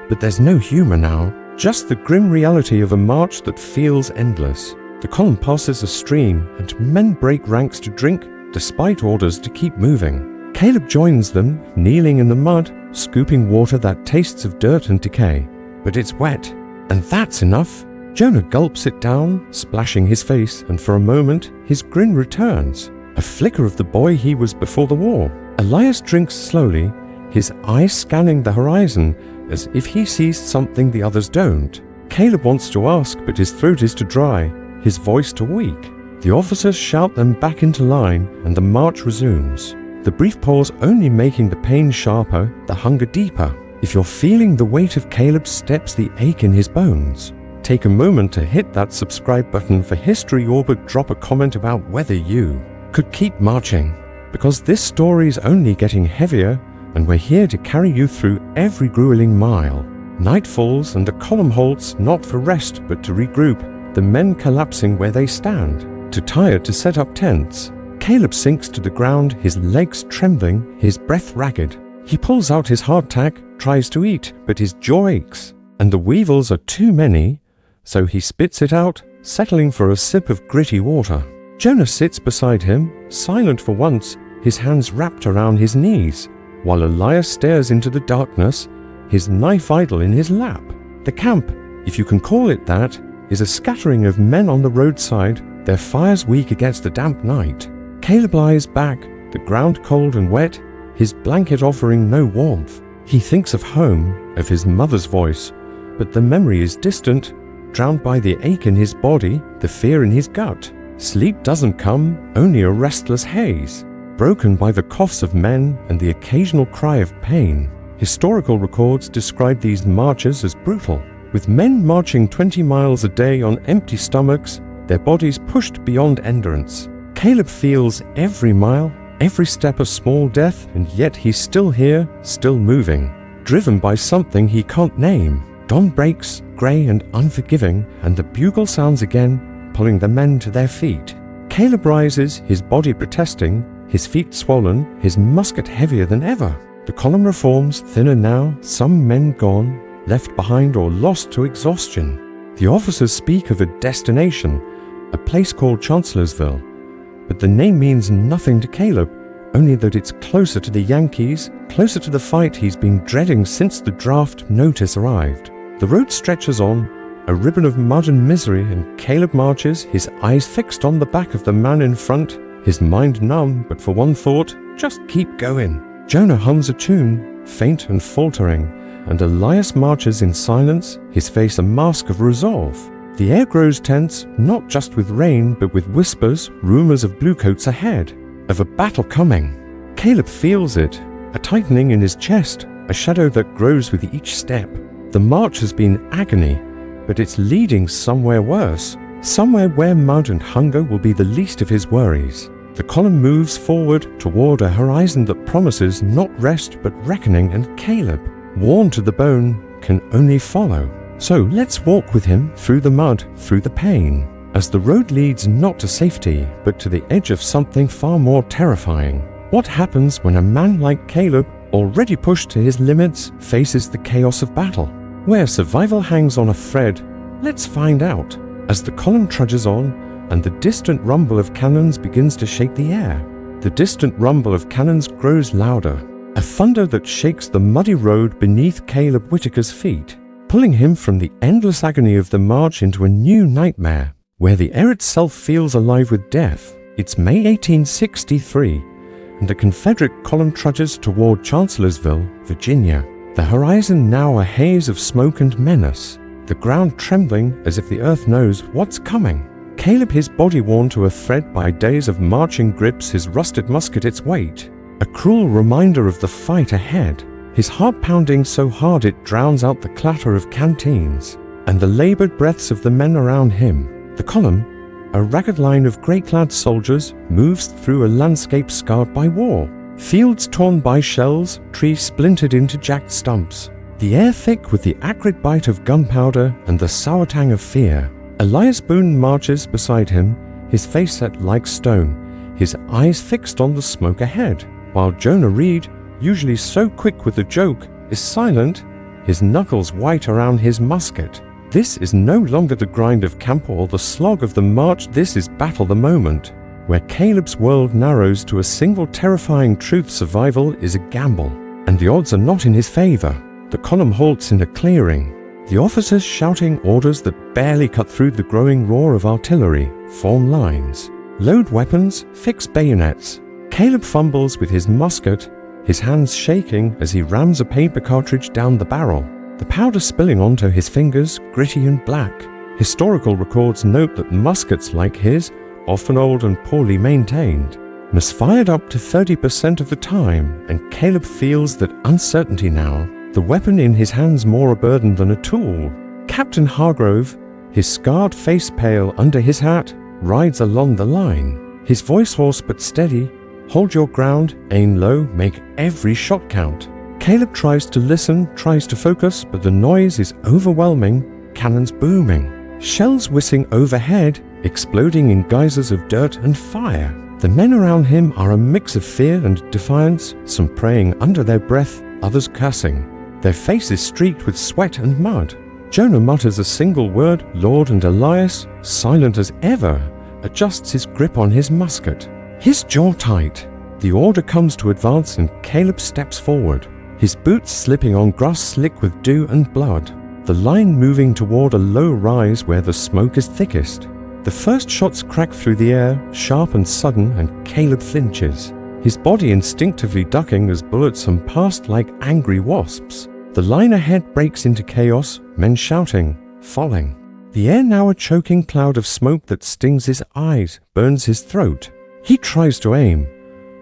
But there's no humor now, just the grim reality of a march that feels endless. The column passes a stream, and men break ranks to drink, despite orders to keep moving. Caleb joins them, kneeling in the mud, scooping water that tastes of dirt and decay. But it's wet, and that's enough. Jonah gulps it down, splashing his face, and for a moment, his grin returns. A flicker of the boy he was before the war. Elias drinks slowly, his eyes scanning the horizon as if he sees something the others don't. Caleb wants to ask, but his throat is too dry, his voice too weak. The officers shout them back into line, and the march resumes. The brief pause only making the pain sharper, the hunger deeper. If you're feeling the weight of Caleb's steps, the ache in his bones, take a moment to hit that subscribe button for History Orbit. Drop a comment about whether you could keep marching, because this story is only getting heavier, and we're here to carry you through every grueling mile. Night falls and the column halts, not for rest but to regroup, the men collapsing where they stand, too tired to set up tents. Caleb sinks to the ground, his legs trembling, his breath ragged. He pulls out his hardtack, tries to eat, but his jaw aches, and the weevils are too many, so he spits it out, settling for a sip of gritty water. Jonah sits beside him, silent for once, his hands wrapped around his knees, while Elias stares into the darkness, his knife idle in his lap. The camp, if you can call it that, is a scattering of men on the roadside, their fires weak against the damp night. Caleb lies back, the ground cold and wet, his blanket offering no warmth. He thinks of home, of his mother's voice, but the memory is distant, drowned by the ache in his body, the fear in his gut. Sleep doesn't come, only a restless haze, broken by the coughs of men and the occasional cry of pain. Historical records describe these marches as brutal, with men marching 20 miles a day on empty stomachs, their bodies pushed beyond endurance. Caleb feels every mile, every step a small death, and yet he's still here, still moving, driven by something he can't name. Dawn breaks, grey and unforgiving, and the bugle sounds again, pulling the men to their feet. Caleb rises, his body protesting, his feet swollen, his musket heavier than ever. The column reforms, thinner now, some men gone, left behind or lost to exhaustion. The officers speak of a destination, a place called Chancellorsville, but the name means nothing to Caleb, only that it's closer to the Yankees, closer to the fight he's been dreading since the draft notice arrived. The road stretches on, a ribbon of mud and misery, and Caleb marches, his eyes fixed on the back of the man in front, his mind numb, but for one thought, just keep going. Jonah hums a tune, faint and faltering, and Elias marches in silence, his face a mask of resolve. The air grows tense, not just with rain, but with whispers, rumors of bluecoats ahead, of a battle coming. Caleb feels it, a tightening in his chest, a shadow that grows with each step. The march has been agony, but it's leading somewhere worse, somewhere where mud and hunger will be the least of his worries. The column moves forward toward a horizon that promises not rest but reckoning, and Caleb, worn to the bone, can only follow. So let's walk with him through the mud, through the pain, as the road leads not to safety, but to the edge of something far more terrifying. What happens when a man like Caleb, already pushed to his limits, faces the chaos of battle? Where survival hangs on a thread, let's find out, as the column trudges on, and the distant rumble of cannons begins to shake the air. The distant rumble of cannons grows louder, a thunder that shakes the muddy road beneath Caleb Whitaker's feet, pulling him from the endless agony of the march into a new nightmare, where the air itself feels alive with death. It's May 1863, and the Confederate column trudges toward Chancellorsville, Virginia, the horizon now a haze of smoke and menace, the ground trembling as if the earth knows what's coming. Caleb, his body worn to a thread by days of marching, grips his rusted musket its weight, a cruel reminder of the fight ahead, his heart pounding so hard it drowns out the clatter of canteens and the labored breaths of the men around him. The column, a ragged line of grey-clad soldiers, moves through a landscape scarred by war, fields torn by shells, trees splintered into jagged stumps, the air thick with the acrid bite of gunpowder and the sour tang of fear. Elias Boone marches beside him, his face set like stone, his eyes fixed on the smoke ahead, while Jonah Reed, usually so quick with the joke, is silent, his knuckles white around his musket. This is no longer the grind of camp or the slog of the march. This is battle the moment, where Caleb's world narrows to a single terrifying truth: survival is a gamble, and the odds are not in his favor. The column halts in a clearing, the officers shouting orders that barely cut through the growing roar of artillery. Form lines, load weapons, fix bayonets. Caleb fumbles with his musket, his hands shaking as he rams a paper cartridge down the barrel, the powder spilling onto his fingers, gritty and black. Historical records note that muskets like his, often old and poorly maintained, misfired up to 30% of the time, and Caleb feels that uncertainty now, the weapon in his hands more a burden than a tool. Captain Hargrove, his scarred face pale under his hat, rides along the line, his voice hoarse but steady. Hold your ground, aim low, make every shot count. Caleb tries to listen, tries to focus, but the noise is overwhelming. Cannons booming, shells whizzing overhead, exploding in geysers of dirt and fire. The men around him are a mix of fear and defiance, some praying under their breath, others cursing, their faces streaked with sweat and mud. Jonah mutters a single word, Lord, and Elias, silent as ever, adjusts his grip on his musket, his jaw tight. The order comes to advance, and Caleb steps forward, his boots slipping on grass slick with dew and blood, the line moving toward a low rise where the smoke is thickest. The first shots crack through the air, sharp and sudden, and Caleb flinches, his body instinctively ducking as bullets hum past like angry wasps. The line ahead breaks into chaos, men shouting, falling. The air now a choking cloud of smoke that stings his eyes, burns his throat. He tries to aim,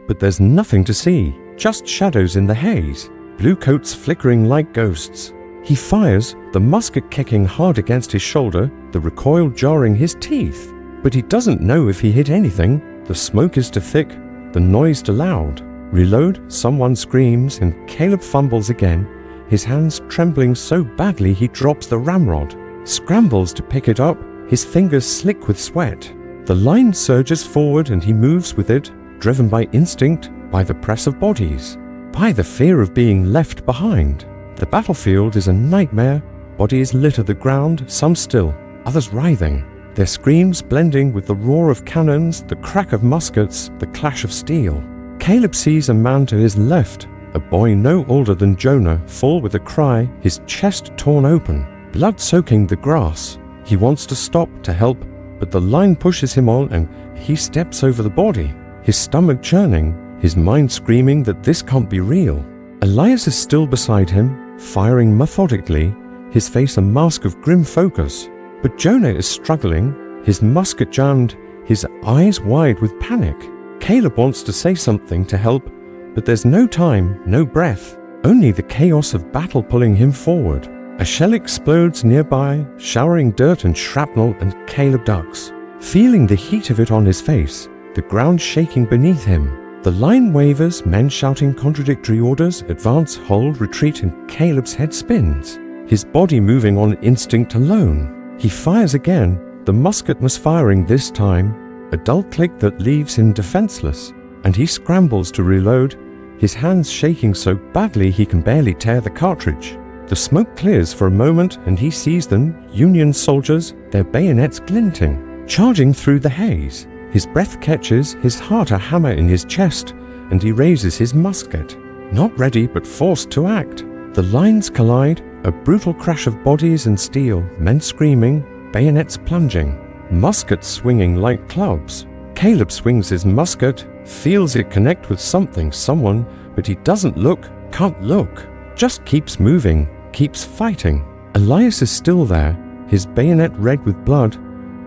but there's nothing to see, just shadows in the haze, blue coats flickering like ghosts. He fires, the musket kicking hard against his shoulder, the recoil jarring his teeth. But he doesn't know if he hit anything. The smoke is too thick, the noise too loud. Reload, someone screams, and Caleb fumbles again, his hands trembling so badly he drops the ramrod, scrambles to pick it up, his fingers slick with sweat. The line surges forward and he moves with it, driven by instinct, by the press of bodies, by the fear of being left behind. The battlefield is a nightmare, bodies litter the ground, some still, others writhing, their screams blending with the roar of cannons, the crack of muskets, the clash of steel. Caleb sees a man to his left, a boy no older than Jonah, fall with a cry, his chest torn open, blood soaking the grass. He wants to stop, to help, but the line pushes him on and he steps over the body, his stomach churning, his mind screaming that this can't be real. Elias is still beside him, firing methodically, his face a mask of grim focus. But Jonah is struggling, his musket jammed, his eyes wide with panic. Caleb wants to say something to help, but there's no time, no breath, only the chaos of battle pulling him forward. A shell explodes nearby, showering dirt and shrapnel, and Caleb ducks, feeling the heat of it on his face, the ground shaking beneath him. The line wavers, men shouting contradictory orders, advance, hold, retreat, and Caleb's head spins, his body moving on instinct alone. He fires again, the musket misfiring this time, a dull click that leaves him defenseless, and he scrambles to reload, his hands shaking so badly he can barely tear the cartridge. The smoke clears for a moment and he sees them, Union soldiers, their bayonets glinting, charging through the haze. His breath catches, his heart a hammer in his chest, and he raises his musket, not ready but forced to act. The lines collide, a brutal crash of bodies and steel, men screaming, bayonets plunging, muskets swinging like clubs. Caleb swings his musket, feels it connect with something, someone, but he doesn't look, can't look, just keeps moving, keeps fighting. Elias is still there, his bayonet red with blood,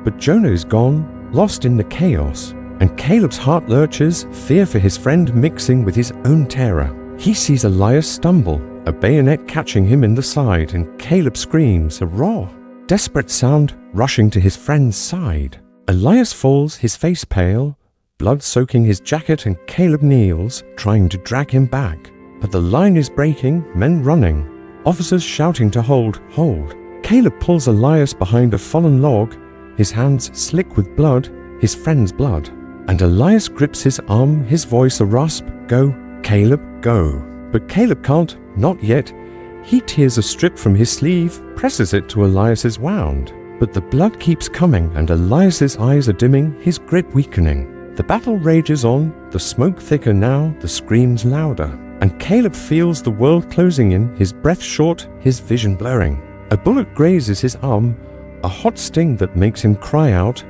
but Jonah is gone, lost in the chaos, and Caleb's heart lurches, fear for his friend mixing with his own terror. He sees Elias stumble, a bayonet catching him in the side, and Caleb screams, a raw, desperate sound, rushing to his friend's side. Elias falls, his face pale, blood soaking his jacket, and Caleb kneels, trying to drag him back. But the line is breaking, men running, officers shouting to hold, hold. Caleb pulls Elias behind a fallen log, his hands slick with blood, his friend's blood. And Elias grips his arm, his voice a rasp, go, Caleb, go. But Caleb can't, not yet. He tears a strip from his sleeve, presses it to Elias's wound. But the blood keeps coming and Elias's eyes are dimming, his grip weakening. The battle rages on, the smoke thicker now, the screams louder. And Caleb feels the world closing in, his breath short, his vision blurring. A bullet grazes his arm, a hot sting that makes him cry out,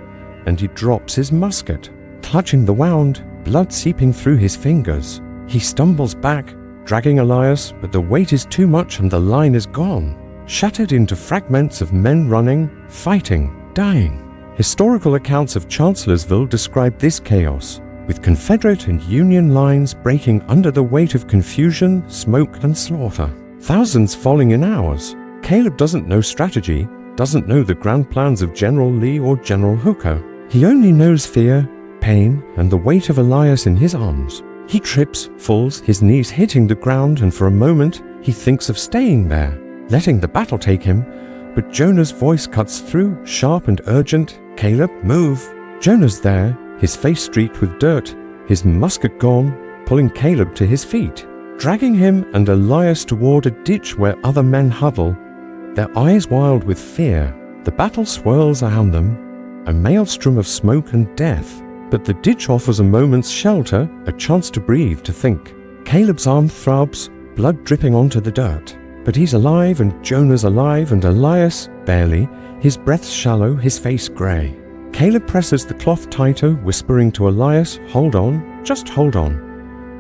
and he drops his musket. Clutching the wound, blood seeping through his fingers. He stumbles back, dragging Elias, but the weight is too much and the line is gone. Shattered into fragments of men running, fighting, dying. Historical accounts of Chancellorsville describe this chaos, with Confederate and Union lines breaking under the weight of confusion, smoke, and slaughter. Thousands falling in hours. Caleb doesn't know strategy, doesn't know the grand plans of General Lee or General Hooker. He only knows fear, pain, and the weight of Elias in his arms. He trips, falls, his knees hitting the ground, and for a moment he thinks of staying there, letting the battle take him, but Jonah's voice cuts through, sharp and urgent. "Caleb, move!" Jonah's there, his face streaked with dirt, his musket gone, pulling Caleb to his feet, dragging him and Elias toward a ditch where other men huddle, their eyes wild with fear. The battle swirls around them, a maelstrom of smoke and death, but the ditch offers a moment's shelter, a chance to breathe, to think. Caleb's arm throbs, blood dripping onto the dirt. But he's alive, and Jonah's alive, and Elias, barely, his breath shallow, his face grey. Caleb presses the cloth tighter, whispering to Elias, "Hold on, just hold on."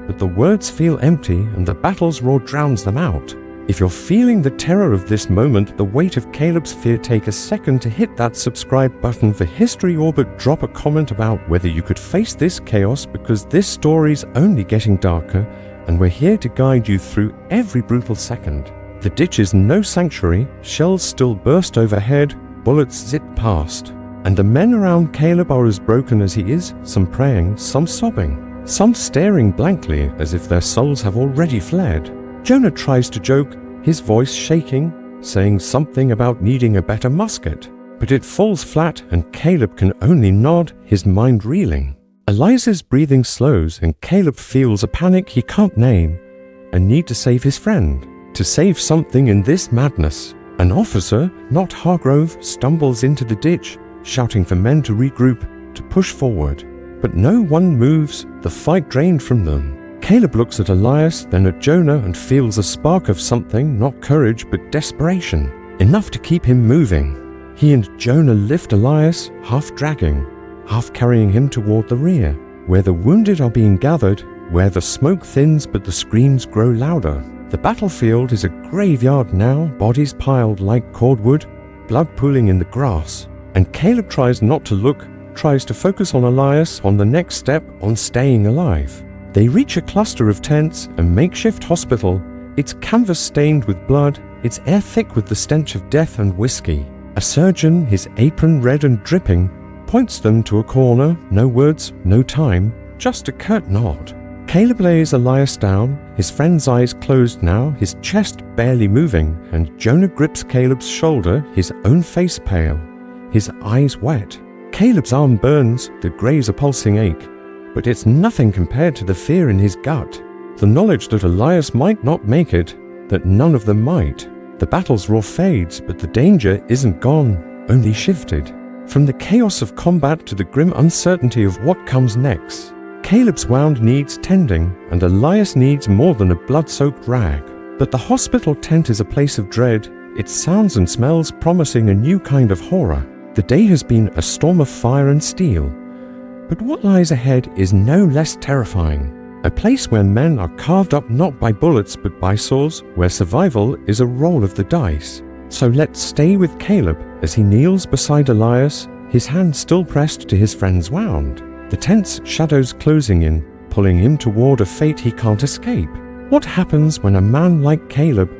But the words feel empty, and the battle's roar drowns them out. If you're feeling the terror of this moment, the weight of Caleb's fear, take a second to hit that subscribe button for History Orbit. Drop a comment about whether you could face this chaos, because this story's only getting darker, and we're here to guide you through every brutal second. The ditch is no sanctuary, shells still burst overhead, bullets zip past. And the men around Caleb are as broken as he is, some praying, some sobbing, some staring blankly as if their souls have already fled. Jonah tries to joke, his voice shaking, saying something about needing a better musket. But it falls flat and Caleb can only nod, his mind reeling. Elias's breathing slows and Caleb feels a panic he can't name, a need to save his friend. To save something in this madness. An officer, not Hargrove, stumbles into the ditch, shouting for men to regroup, to push forward. But no one moves, the fight drained from them. Caleb looks at Elias, then at Jonah, and feels a spark of something, not courage but desperation, enough to keep him moving. He and Jonah lift Elias, half dragging, half carrying him toward the rear, where the wounded are being gathered, where the smoke thins but the screams grow louder. The battlefield is a graveyard now, bodies piled like cordwood, blood pooling in the grass. And Caleb tries not to look, tries to focus on Elias, on the next step, on staying alive. They reach a cluster of tents, a makeshift hospital, its canvas stained with blood, its air thick with the stench of death and whiskey. A surgeon, his apron red and dripping, points them to a corner, no words, no time, just a curt nod. Caleb lays Elias down, his friend's eyes closed now, his chest barely moving, and Jonah grips Caleb's shoulder, his own face pale, his eyes wet. Caleb's arm burns, the graze a pulsing ache, but it's nothing compared to the fear in his gut. The knowledge that Elias might not make it, that none of them might. The battle's roar fades, but the danger isn't gone, only shifted. From the chaos of combat to the grim uncertainty of what comes next. Caleb's wound needs tending, and Elias needs more than a blood-soaked rag. But the hospital tent is a place of dread, its sounds and smells promising a new kind of horror. The day has been a storm of fire and steel. But what lies ahead is no less terrifying. A place where men are carved up not by bullets but by saws, where survival is a roll of the dice. So let's stay with Caleb as he kneels beside Elias, his hand still pressed to his friend's wound. The tent's shadows closing in, pulling him toward a fate he can't escape. What happens when a man like Caleb,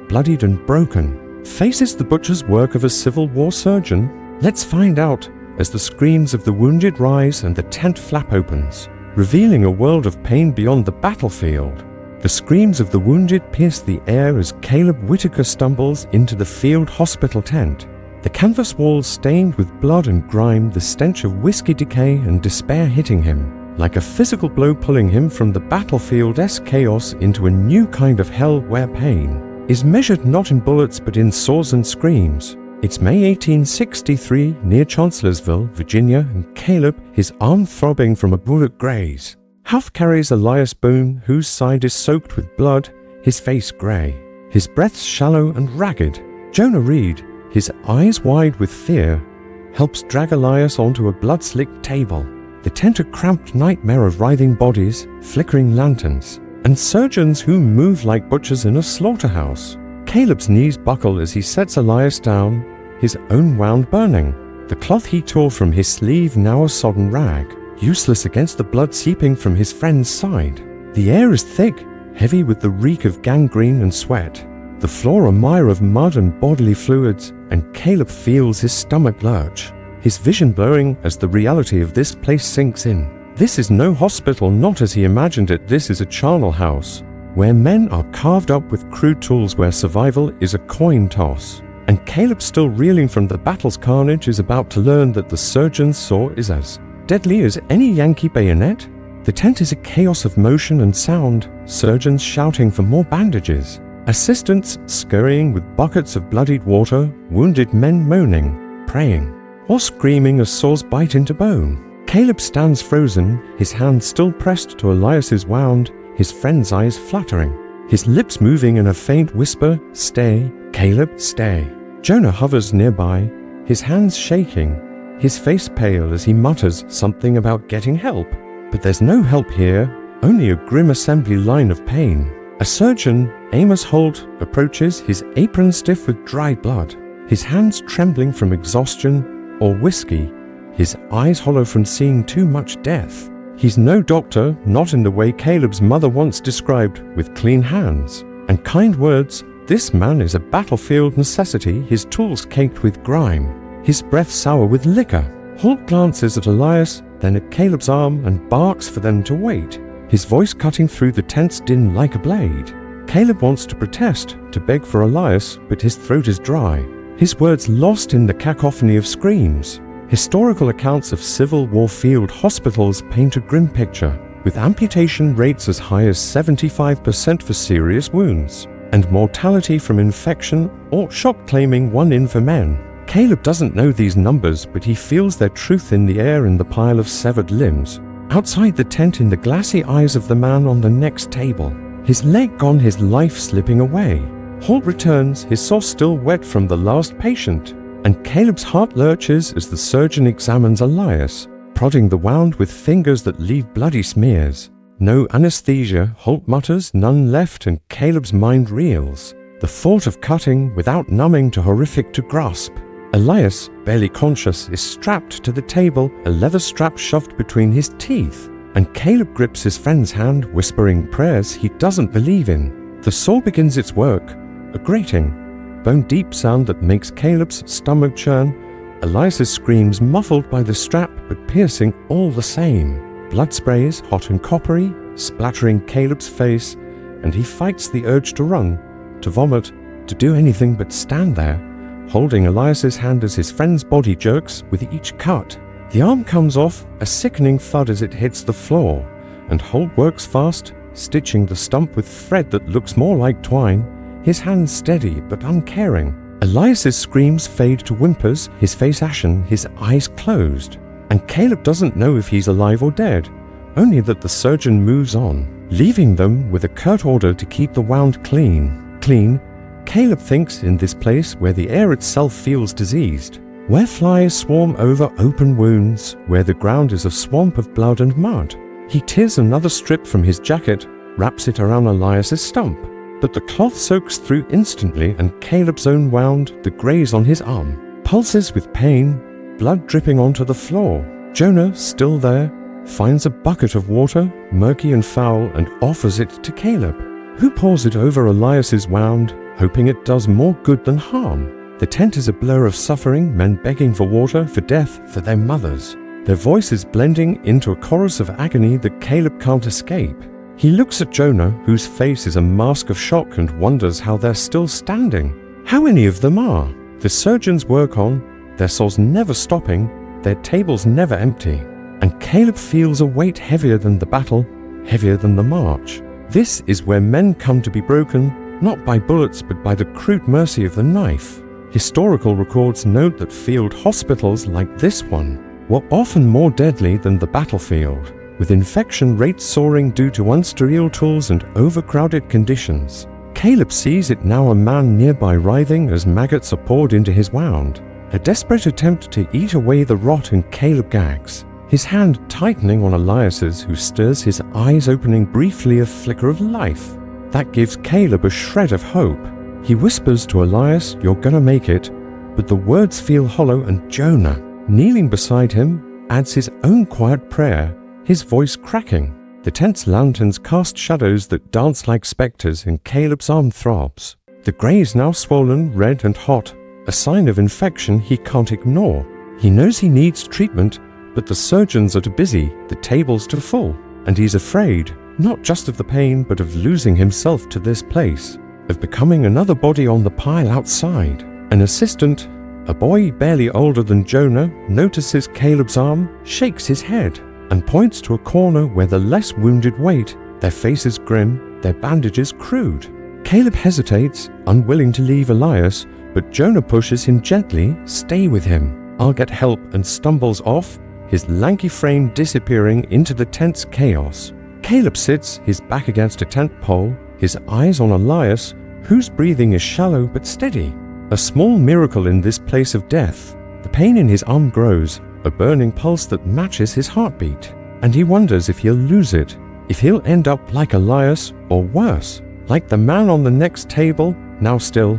bloodied and broken, faces the butcher's work of a Civil War surgeon? Let's find out as the screams of the wounded rise and the tent flap opens, revealing a world of pain beyond the battlefield. The screams of the wounded pierce the air as Caleb Whitaker stumbles into the field hospital tent. The canvas walls stained with blood and grime, the stench of whiskey decay and despair hitting him, like a physical blow pulling him from the battlefield-esque chaos into a new kind of hell where pain, is measured not in bullets but in saws and screams. It's May 1863, near Chancellorsville, Virginia, and Caleb, his arm throbbing from a bullet graze. Huff carries Elias Boone, whose side is soaked with blood, his face grey, his breath shallow and ragged. Jonah Reed, his eyes wide with fear, helps drag Elias onto a blood-slicked table. The tent a cramped nightmare of writhing bodies, flickering lanterns, and surgeons who move like butchers in a slaughterhouse. Caleb's knees buckle as he sets Elias down, his own wound burning, the cloth he tore from his sleeve now a sodden rag, useless against the blood seeping from his friend's side. The air is thick, heavy with the reek of gangrene and sweat, the floor a mire of mud and bodily fluids, and Caleb feels his stomach lurch, his vision blurring as the reality of this place sinks in. This is no hospital, not as he imagined it. This is a charnel house, where men are carved up with crude tools, where survival is a coin toss. And Caleb, still reeling from the battle's carnage, is about to learn that the surgeon's saw is as deadly as any Yankee bayonet. The tent is a chaos of motion and sound, surgeons shouting for more bandages, assistants scurrying with buckets of bloodied water, wounded men moaning, praying, or screaming as saws bite into bone. Caleb stands frozen, his hand still pressed to Elias's wound, his friend's eyes fluttering, his lips moving in a faint whisper, "Stay, Caleb, stay." Jonah hovers nearby, his hands shaking, his face pale as he mutters something about getting help. But there's no help here, only a grim assembly line of pain. A surgeon, Amos Holt, approaches, his apron stiff with dried blood, his hands trembling from exhaustion or whiskey, his eyes hollow from seeing too much death. He's no doctor, not in the way Caleb's mother once described, with clean hands and kind words. This man is a battlefield necessity, his tools caked with grime, his breath sour with liquor. Holt glances at Elias, then at Caleb's arm, and barks for them to wait, his voice cutting through the tent's din like a blade. Caleb wants to protest, to beg for Elias, but his throat is dry, his words lost in the cacophony of screams. Historical accounts of Civil War field hospitals paint a grim picture, with amputation rates as high as 75% for serious wounds, and mortality from infection or shock claiming 1 in for men. Caleb doesn't know these numbers, but he feels their truth in the air, in the pile of severed limbs, outside the tent, in the glassy eyes of the man on the next table. His leg gone, his life slipping away. Holt returns, his saw still wet from the last patient, and Caleb's heart lurches as the surgeon examines Elias, prodding the wound with fingers that leave bloody smears. No anesthesia, Holt mutters, none left, and Caleb's mind reels. The thought of cutting without numbing too horrific to grasp. Elias, barely conscious, is strapped to the table, a leather strap shoved between his teeth, and Caleb grips his friend's hand, whispering prayers he doesn't believe in. The saw begins its work, a grating, bone-deep sound that makes Caleb's stomach churn. Elias's screams muffled by the strap, but piercing all the same. Blood sprays, hot and coppery, splattering Caleb's face, and he fights the urge to run, to vomit, to do anything but stand there, holding Elias's hand as his friend's body jerks with each cut. The arm comes off, a sickening thud as it hits the floor, and Holt works fast, stitching the stump with thread that looks more like twine, his hands steady but uncaring. Elias's screams fade to whimpers, his face ashen, his eyes closed, and Caleb doesn't know if he's alive or dead, only that the surgeon moves on, leaving them with a curt order to keep the wound clean. Caleb thinks, in this place where the air itself feels diseased, where flies swarm over open wounds, where the ground is a swamp of blood and mud. He tears another strip from his jacket, wraps it around Elias's stump, but the cloth soaks through instantly, and Caleb's own wound, the graze on his arm, pulses with pain, blood dripping onto the floor. Jonah, still there, finds a bucket of water, murky and foul, and offers it to Caleb, who pours it over Elias's wound, hoping it does more good than harm. The tent is a blur of suffering, men begging for water, for death, for their mothers, their voices blending into a chorus of agony that Caleb can't escape. He looks at Jonah, whose face is a mask of shock, and wonders how they're still standing, how any of them are. The surgeons work on, their saws never stopping, their tables never empty, and Caleb feels a weight heavier than the battle, heavier than the march. This is where men come to be broken, not by bullets but by the crude mercy of the knife. Historical records note that field hospitals like this one were often more deadly than the battlefield, with infection rates soaring due to unsterile tools and overcrowded conditions. Caleb sees it now, a man nearby writhing as maggots are poured into his wound, a desperate attempt to eat away the rot, and Caleb gags, his hand tightening on Elias's, who stirs, his eyes opening briefly, a flicker of life. That gives Caleb a shred of hope. He whispers to Elias, "You're gonna make it," but the words feel hollow, and Jonah, kneeling beside him, adds his own quiet prayer, his voice cracking. The tent's lanterns cast shadows that dance like specters, and Caleb's arm throbs. The graze now swollen, red and hot, a sign of infection he can't ignore. He knows he needs treatment, but the surgeons are too busy, the tables too full, and he's afraid, not just of the pain, but of losing himself to this place, of becoming another body on the pile outside. An assistant, a boy barely older than Jonah, notices Caleb's arm, shakes his head, and points to a corner where the less wounded wait, their faces grim, their bandages crude. Caleb hesitates, unwilling to leave Elias, but Jonah pushes him gently, "Stay with him, I'll get help," and stumbles off, his lanky frame disappearing into the tent's chaos. Caleb sits, his back against a tent pole, his eyes on Elias, whose breathing is shallow but steady. A small miracle in this place of death. The pain in his arm grows, a burning pulse that matches his heartbeat, and he wonders if he'll lose it, if he'll end up like Elias, or worse, like the man on the next table, now still,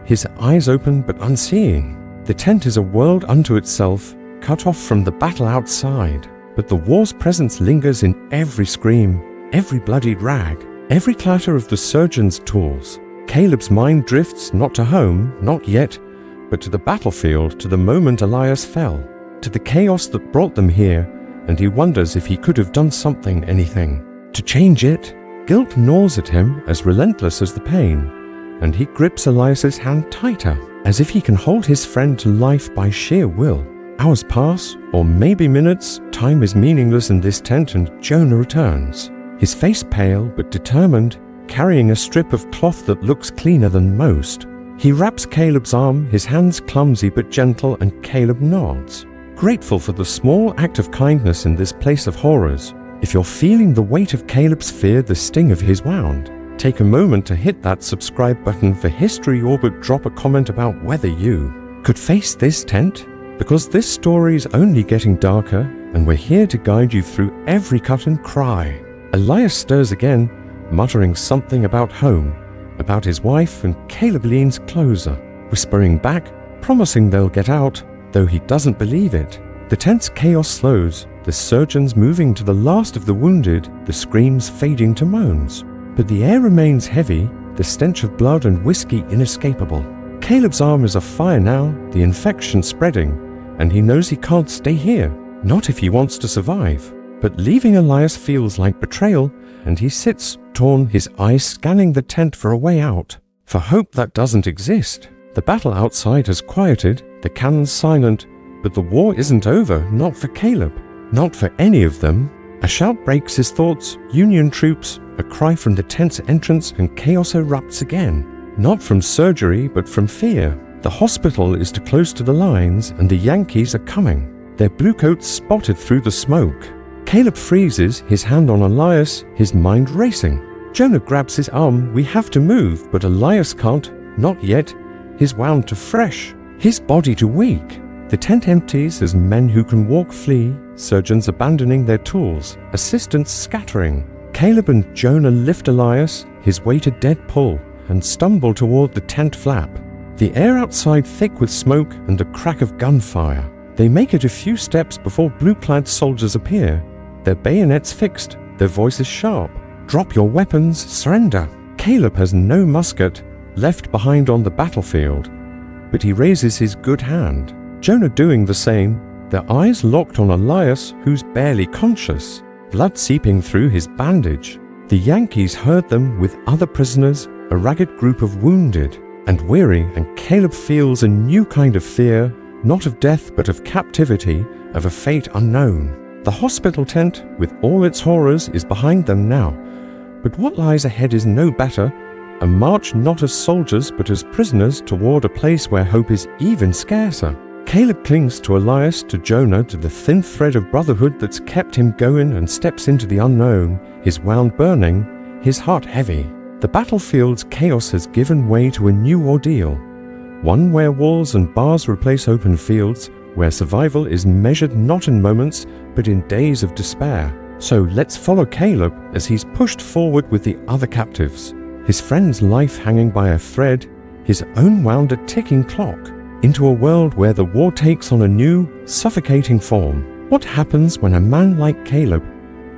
his eyes open but unseeing. The tent is a world unto itself, cut off from the battle outside, but the war's presence lingers in every scream, every bloodied rag, every clatter of the surgeon's tools. Caleb's mind drifts not to home, not yet, but to the battlefield, to the moment Elias fell, to the chaos that brought them here, and he wonders if he could have done something, anything, to change it. Guilt gnaws at him, as relentless as the pain, and he grips Elias's hand tighter, as if he can hold his friend to life by sheer will. Hours pass, or maybe minutes. Time is meaningless in this tent, and Jonah returns, his face pale but determined, carrying a strip of cloth that looks cleaner than most. He wraps Caleb's arm, his hands clumsy but gentle, and Caleb nods, grateful for the small act of kindness in this place of horrors. If you're feeling the weight of Caleb's fear, the sting of his wound, take a moment to hit that subscribe button for History Orbit. Drop a comment about whether you could face this tent, because this story is only getting darker, and we're here to guide you through every cut and cry. Elias stirs again, muttering something about home, about his wife, and Caleb leans closer, whispering back, promising they'll get out, though he doesn't believe it. The tent's chaos slows, the surgeons moving to the last of the wounded, the screams fading to moans. But the air remains heavy, the stench of blood and whiskey inescapable. Caleb's arm is afire now, the infection spreading, and he knows he can't stay here, not if he wants to survive. But leaving Elias feels like betrayal, and he sits, torn, his eyes scanning the tent for a way out, for hope that doesn't exist. The battle outside has quieted, the cannons silent, but the war isn't over, not for Caleb, not for any of them. A shout breaks his thoughts, Union troops, a cry from the tent's entrance, and chaos erupts again. Not from surgery, but from fear. The hospital is too close to the lines, and the Yankees are coming, their bluecoats spotted through the smoke. Caleb freezes, his hand on Elias, his mind racing. Jonah grabs his arm. We have to move, but Elias can't, not yet. His wound too fresh, his body too weak. The tent empties as men who can walk flee, surgeons abandoning their tools, assistants scattering. Caleb and Jonah lift Elias, his weight a dead pull, and stumble toward the tent flap. The air outside thick with smoke and the crack of gunfire. They make it a few steps before blue-clad soldiers appear, their bayonets fixed, their voices sharp. Drop your weapons, surrender. Caleb has no musket, left behind on the battlefield, but he raises his good hand. Jonah doing the same, their eyes locked on Elias, who's barely conscious, blood seeping through his bandage. The Yankees herd them with other prisoners, a ragged group of wounded and weary, and Caleb feels a new kind of fear, not of death but of captivity, of a fate unknown. The hospital tent, with all its horrors, is behind them now, but what lies ahead is no better, and march not as soldiers but as prisoners toward a place where hope is even scarcer. Caleb clings to Elias, to Jonah, to the thin thread of brotherhood that's kept him going, and steps into the unknown, his wound burning, his heart heavy. The battlefield's chaos has given way to a new ordeal, one where walls and bars replace open fields, where survival is measured not in moments but in days of despair. So let's follow Caleb as he's pushed forward with the other captives, his friend's life hanging by a thread, his own wound a ticking clock, into a world where the war takes on a new, suffocating form. What happens when a man like Caleb,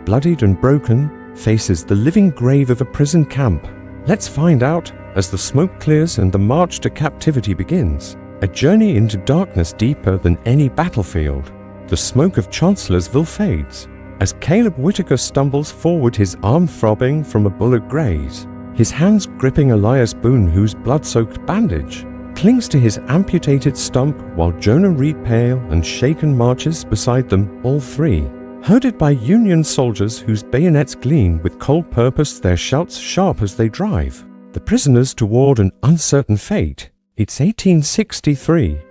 bloodied and broken, faces the living grave of a prison camp? Let's find out as the smoke clears and the march to captivity begins. A journey into darkness deeper than any battlefield. The smoke of Chancellorsville fades as Caleb Whitaker stumbles forward, his arm throbbing from a bullet graze, his hands gripping Elias Boone, whose blood-soaked bandage clings to his amputated stump, while Jonah Reed, pale and shaken, marches beside them, all three, herded by Union soldiers whose bayonets gleam with cold purpose, their shouts sharp as they drive the prisoners toward an uncertain fate. It's 1863,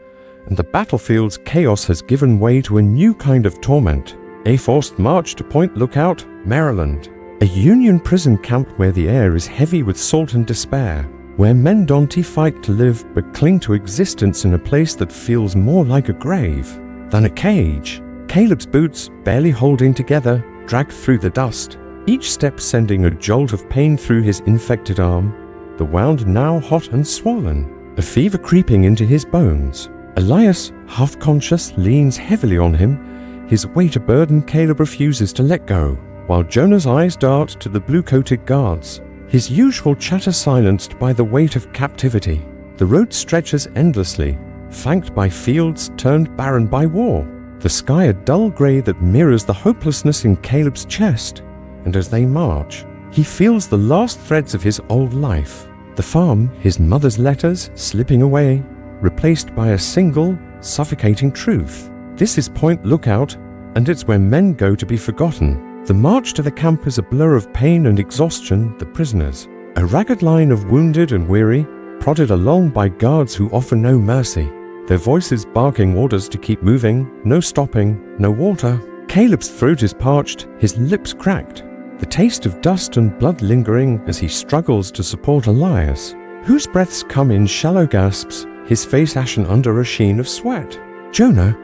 and the battlefield's chaos has given way to a new kind of torment. A forced march to Point Lookout, Maryland, a Union prison camp where the air is heavy with salt and despair, where men don't fight to live but cling to existence in a place that feels more like a grave than a cage. Caleb's boots, barely holding together, drag through the dust, each step sending a jolt of pain through his infected arm, the wound now hot and swollen, a fever creeping into his bones. Elias, half conscious, leans heavily on him, his weight a burden Caleb refuses to let go, while Jonah's eyes dart to the blue-coated guards, his usual chatter silenced by the weight of captivity. The road stretches endlessly, flanked by fields turned barren by war, the sky a dull grey that mirrors the hopelessness in Caleb's chest, and as they march, he feels the last threads of his old life. The farm, his mother's letters, slipping away, replaced by a single, suffocating truth. This is Point Lookout, and it's where men go to be forgotten. The march to the camp is a blur of pain and exhaustion, the prisoners, a ragged line of wounded and weary, prodded along by guards who offer no mercy, their voices barking orders to keep moving, no stopping, no water. Caleb's throat is parched, his lips cracked, the taste of dust and blood lingering as he struggles to support Elias, whose breaths come in shallow gasps, his face ashen under a sheen of sweat. Jonah,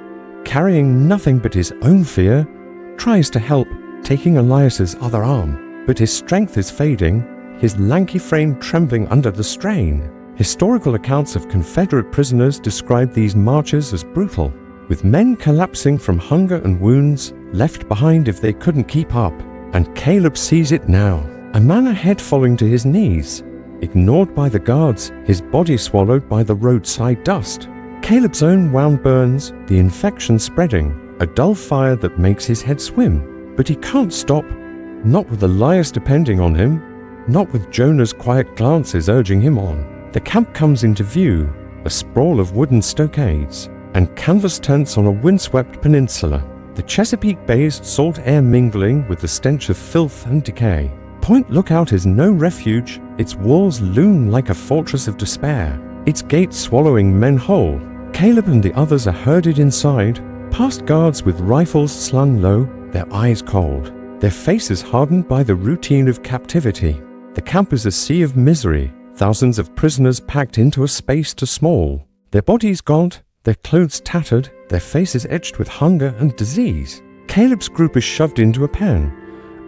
carrying nothing but his own fear, tries to help, taking Elias's other arm, but his strength is fading, his lanky frame trembling under the strain. Historical accounts of Confederate prisoners describe these marches as brutal, with men collapsing from hunger and wounds, left behind if they couldn't keep up. And Caleb sees it now, a man ahead falling to his knees, ignored by the guards, his body swallowed by the roadside dust. Caleb's own wound burns, the infection spreading, a dull fire that makes his head swim. But he can't stop, not with Elias depending on him, not with Jonah's quiet glances urging him on. The camp comes into view, a sprawl of wooden stockades, and canvas tents on a windswept peninsula, the Chesapeake Bay's salt air mingling with the stench of filth and decay. Point Lookout is no refuge, its walls loom like a fortress of despair, its gates swallowing men whole. Caleb and the others are herded inside, past guards with rifles slung low, their eyes cold, their faces hardened by the routine of captivity. The camp is a sea of misery, thousands of prisoners packed into a space too small, their bodies gaunt, their clothes tattered, their faces etched with hunger and disease. Caleb's group is shoved into a pen,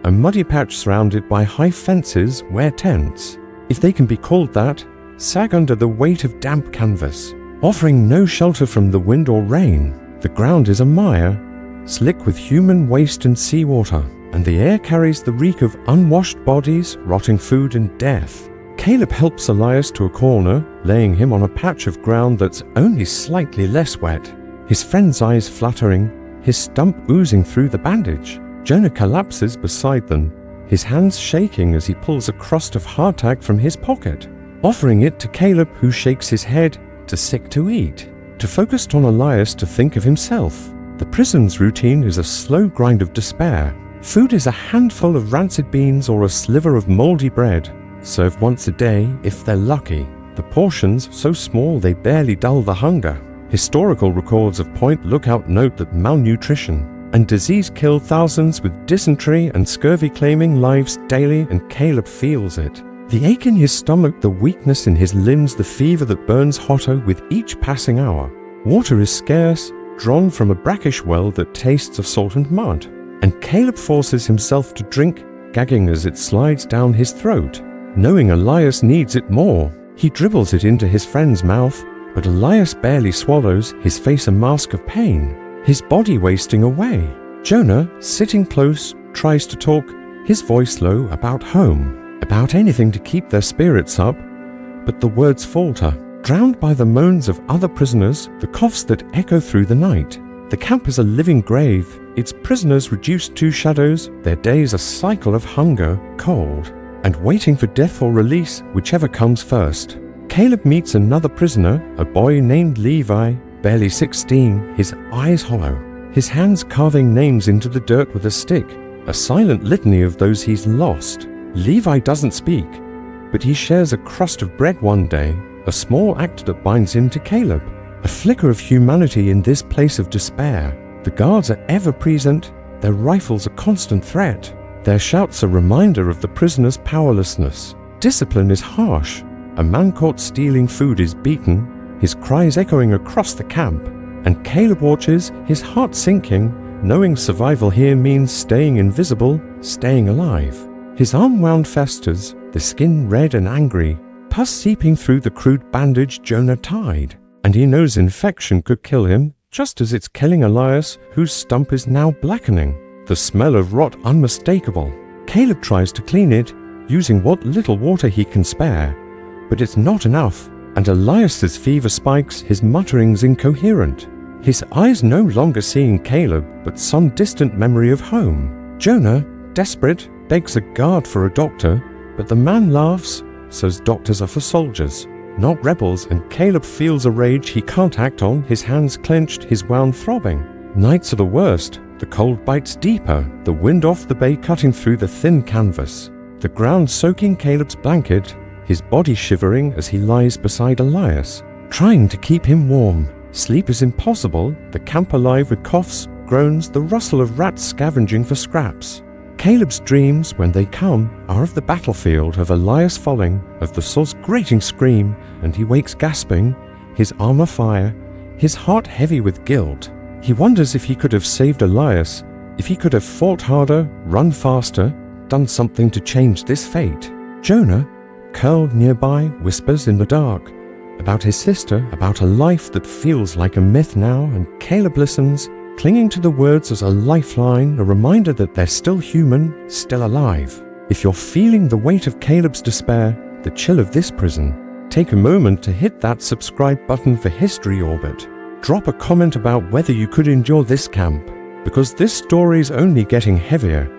a muddy patch surrounded by high fences where tents, if they can be called that, sag under the weight of damp canvas, offering no shelter from the wind or rain. The ground is a mire, slick with human waste and seawater, and the air carries the reek of unwashed bodies, rotting food and death. Caleb helps Elias to a corner, laying him on a patch of ground that's only slightly less wet, his friend's eyes fluttering, his stump oozing through the bandage. Jonah collapses beside them, his hands shaking as he pulls a crust of hardtack from his pocket, offering it to Caleb, who shakes his head, too sick to eat, too focused on Elias to think of himself. The prison's routine is a slow grind of despair. Food is a handful of rancid beans or a sliver of moldy bread, served once a day if they're lucky. The portions so small they barely dull the hunger. Historical records of Point Lookout note that malnutrition and disease kill thousands with dysentery and scurvy claiming lives daily, and Caleb feels it. The ache in his stomach, the weakness in his limbs, the fever that burns hotter with each passing hour. Water is scarce, drawn from a brackish well that tastes of salt and mud, and Caleb forces himself to drink, gagging as it slides down his throat. Knowing Elias needs it more, he dribbles it into his friend's mouth, but Elias barely swallows, his face a mask of pain, his body wasting away. Jonah, sitting close, tries to talk, his voice low, about home, about anything to keep their spirits up, but the words falter, drowned by the moans of other prisoners, the coughs that echo through the night. The camp is a living grave, its prisoners reduced to shadows, their days a cycle of hunger, cold, and waiting for death or release, whichever comes first. Caleb meets another prisoner, a boy named Levi, barely 16, his eyes hollow, his hands carving names into the dirt with a stick, a silent litany of those he's lost. Levi doesn't speak, but he shares a crust of bread one day, a small act that binds him to Caleb, a flicker of humanity in this place of despair. The guards are ever present, their rifles a constant threat, their shouts a reminder of the prisoner's powerlessness. Discipline is harsh. A man caught stealing food is beaten, his cries echoing across the camp, and Caleb watches, his heart sinking, knowing survival here means staying invisible, staying alive. His arm wound festers, the skin red and angry, pus seeping through the crude bandage Jonah tied, and he knows infection could kill him, just as it's killing Elias, whose stump is now blackening, the smell of rot unmistakable. Caleb tries to clean it, using what little water he can spare, but it's not enough, and Elias's fever spikes, his mutterings incoherent. His eyes no longer seeing Caleb, but some distant memory of home. Jonah, desperate, begs a guard for a doctor, but the man laughs, says doctors are for soldiers, not rebels, and Caleb feels a rage he can't act on, his hands clenched, his wound throbbing. Nights are the worst, the cold bites deeper, the wind off the bay cutting through the thin canvas, the ground soaking Caleb's blanket, his body shivering as he lies beside Elias, trying to keep him warm. Sleep is impossible, the camp alive with coughs, groans, the rustle of rats scavenging for scraps. Caleb's dreams, when they come, are of the battlefield, of Elias falling, of the saw's grating scream, and he wakes gasping, his arm afire, his heart heavy with guilt. He wonders if he could have saved Elias, if he could have fought harder, run faster, done something to change this fate. Jonah, curled nearby, whispers in the dark, about his sister, about a life that feels like a myth now, and Caleb listens, clinging to the words as a lifeline, a reminder that they're still human, still alive. If you're feeling the weight of Caleb's despair, the chill of this prison, take a moment to hit that subscribe button for History Orbit. Drop a comment about whether you could endure this camp, because this story's only getting heavier,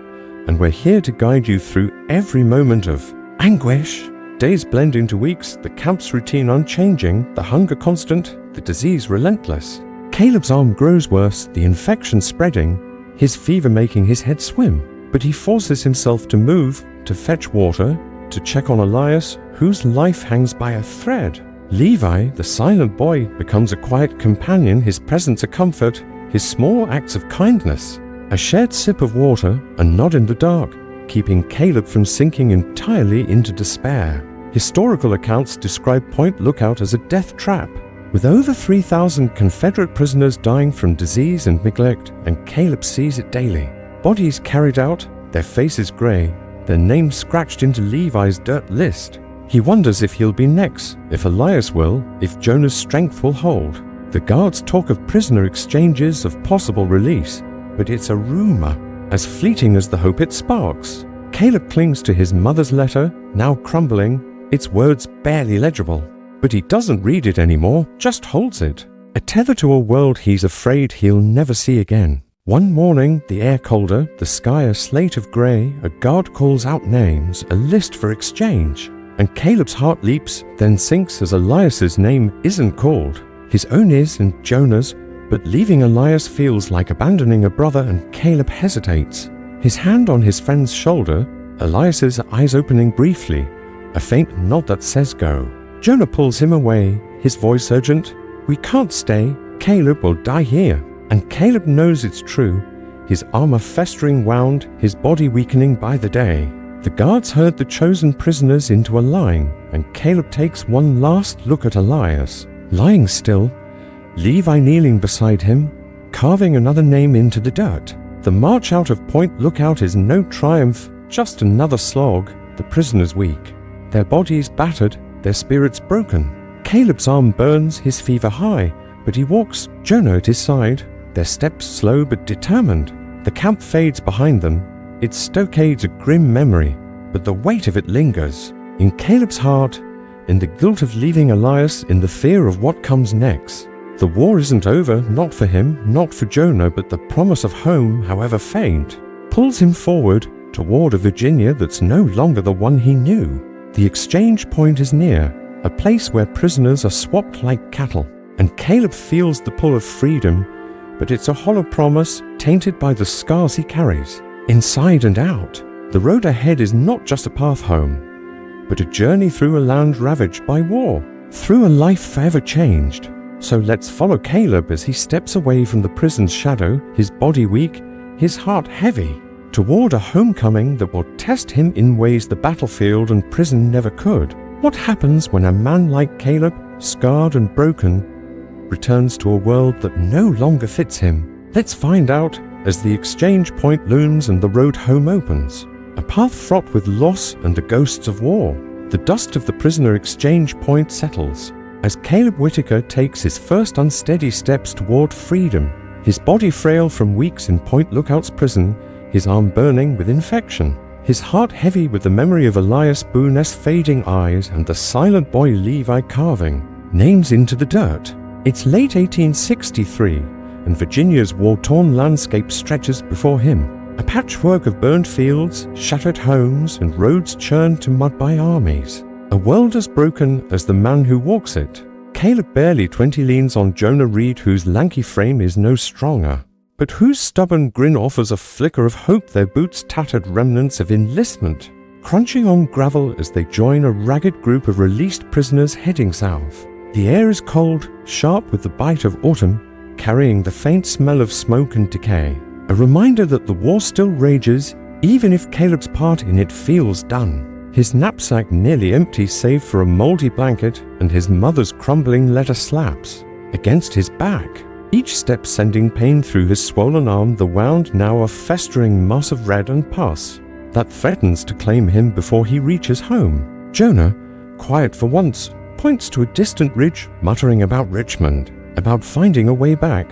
and we're here to guide you through every moment of anguish. Days blend into weeks, the camp's routine unchanging, the hunger constant, the disease relentless. Caleb's arm grows worse, the infection spreading, his fever making his head swim, but he forces himself to move, to fetch water, to check on Elias, whose life hangs by a thread. Levi, the silent boy, becomes a quiet companion, his presence a comfort, his small acts of kindness, a shared sip of water, a nod in the dark, keeping Caleb from sinking entirely into despair. Historical accounts describe Point Lookout as a death trap, with over 3,000 Confederate prisoners dying from disease and neglect, and Caleb sees it daily. Bodies carried out, their faces grey, their names scratched into Levi's dirt list. He wonders if he'll be next, if Elias will, if Jonah's strength will hold. The guards talk of prisoner exchanges, of possible release, but it's a rumor, as fleeting as the hope it sparks. Caleb clings to his mother's letter, now crumbling, its words barely legible. But he doesn't read it anymore, just holds it, a tether to a world he's afraid he'll never see again. One morning, the air colder, the sky a slate of grey, a guard calls out names, a list for exchange. And Caleb's heart leaps, then sinks as Elias's name isn't called. His own is and Jonah's, but leaving Elias feels like abandoning a brother, and Caleb hesitates. His hand on his friend's shoulder, Elias's eyes opening briefly, a faint nod that says go. Jonah pulls him away, his voice urgent. "We can't stay. Caleb will die here." And Caleb knows it's true, his armor festering wound, his body weakening by the day. The guards herd the chosen prisoners into a line, and Caleb takes one last look at Elias, lying still, Levi kneeling beside him, carving another name into the dirt. The march out of Point Lookout is no triumph, just another slog. The prisoners weak, their bodies battered, their spirits broken. Caleb's arm burns, his fever high, but he walks, Jonah at his side, their steps slow but determined. The camp fades behind them, its stockades a grim memory, but the weight of it lingers. In Caleb's heart, in the guilt of leaving Elias, in the fear of what comes next. The war isn't over, not for him, not for Jonah, but the promise of home, however faint, pulls him forward toward a Virginia that's no longer the one he knew. The exchange point is near, a place where prisoners are swapped like cattle, and Caleb feels the pull of freedom, but it's a hollow promise tainted by the scars he carries, inside and out. The road ahead is not just a path home, but a journey through a land ravaged by war, through a life forever changed. So let's follow Caleb as he steps away from the prison's shadow, his body weak, his heart heavy, toward a homecoming that will test him in ways the battlefield and prison never could. What happens when a man like Caleb, scarred and broken, returns to a world that no longer fits him? Let's find out as the exchange point looms and the road home opens. A path fraught with loss and the ghosts of war. The dust of the prisoner exchange point settles as Caleb Whitaker takes his first unsteady steps toward freedom, his body frail from weeks in Point Lookout's prison, his arm burning with infection, his heart heavy with the memory of Elias Boone's fading eyes and the silent boy Levi carving names into the dirt. It's late 1863, and Virginia's war-torn landscape stretches before him, a patchwork of burned fields, shattered homes, and roads churned to mud by armies. A world as broken as the man who walks it. Caleb barely 20 leans on Jonah Reed, whose lanky frame is no stronger, but whose stubborn grin offers a flicker of hope, their boots tattered remnants of enlistment, crunching on gravel as they join a ragged group of released prisoners heading south. The air is cold, sharp with the bite of autumn, carrying the faint smell of smoke and decay, a reminder that the war still rages, even if Caleb's part in it feels done. His knapsack nearly empty save for a moldy blanket and his mother's crumbling letter slabs against his back, each step sending pain through his swollen arm, the wound now a festering mass of red and pus that threatens to claim him before he reaches home. Jonah, quiet for once, points to a distant ridge, muttering about Richmond, about finding a way back,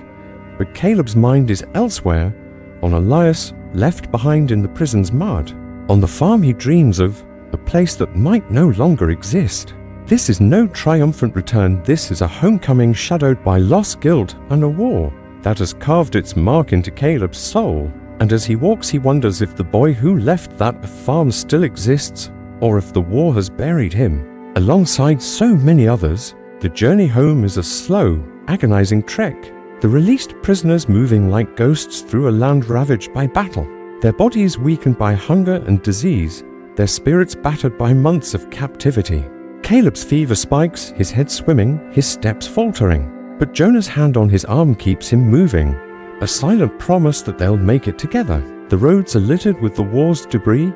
but Caleb's mind is elsewhere, on Elias, left behind in the prison's mud, on the farm he dreams of, a place that might no longer exist. This is no triumphant return, this is a homecoming shadowed by loss, guilt, and a war that has carved its mark into Caleb's soul. And as he walks he wonders if the boy who left that farm still exists, or if the war has buried him. Alongside so many others, the journey home is a slow, agonizing trek. The released prisoners moving like ghosts through a land ravaged by battle, their bodies weakened by hunger and disease, their spirits battered by months of captivity. Caleb's fever spikes, his head swimming, his steps faltering, but Jonah's hand on his arm keeps him moving, a silent promise that they'll make it together. The roads are littered with the war's debris,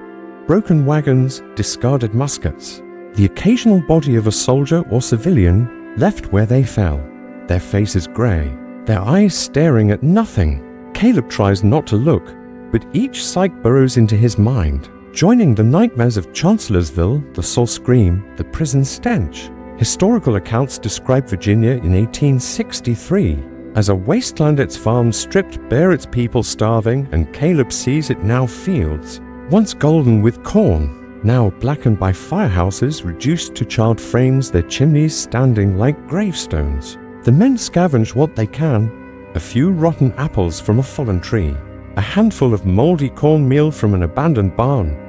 broken wagons, discarded muskets, the occasional body of a soldier or civilian left where they fell, their faces grey, their eyes staring at nothing. Caleb tries not to look, but each sight burrows into his mind, joining the nightmares of Chancellorsville, the Sault Scream, the prison stench. Historical accounts describe Virginia in 1863 as a wasteland, its farms stripped bare, its people starving, and Caleb sees it now fields, once golden with corn, now blackened by firehouses reduced to charred frames, their chimneys standing like gravestones. The men scavenge what they can, a few rotten apples from a fallen tree, a handful of moldy cornmeal from an abandoned barn,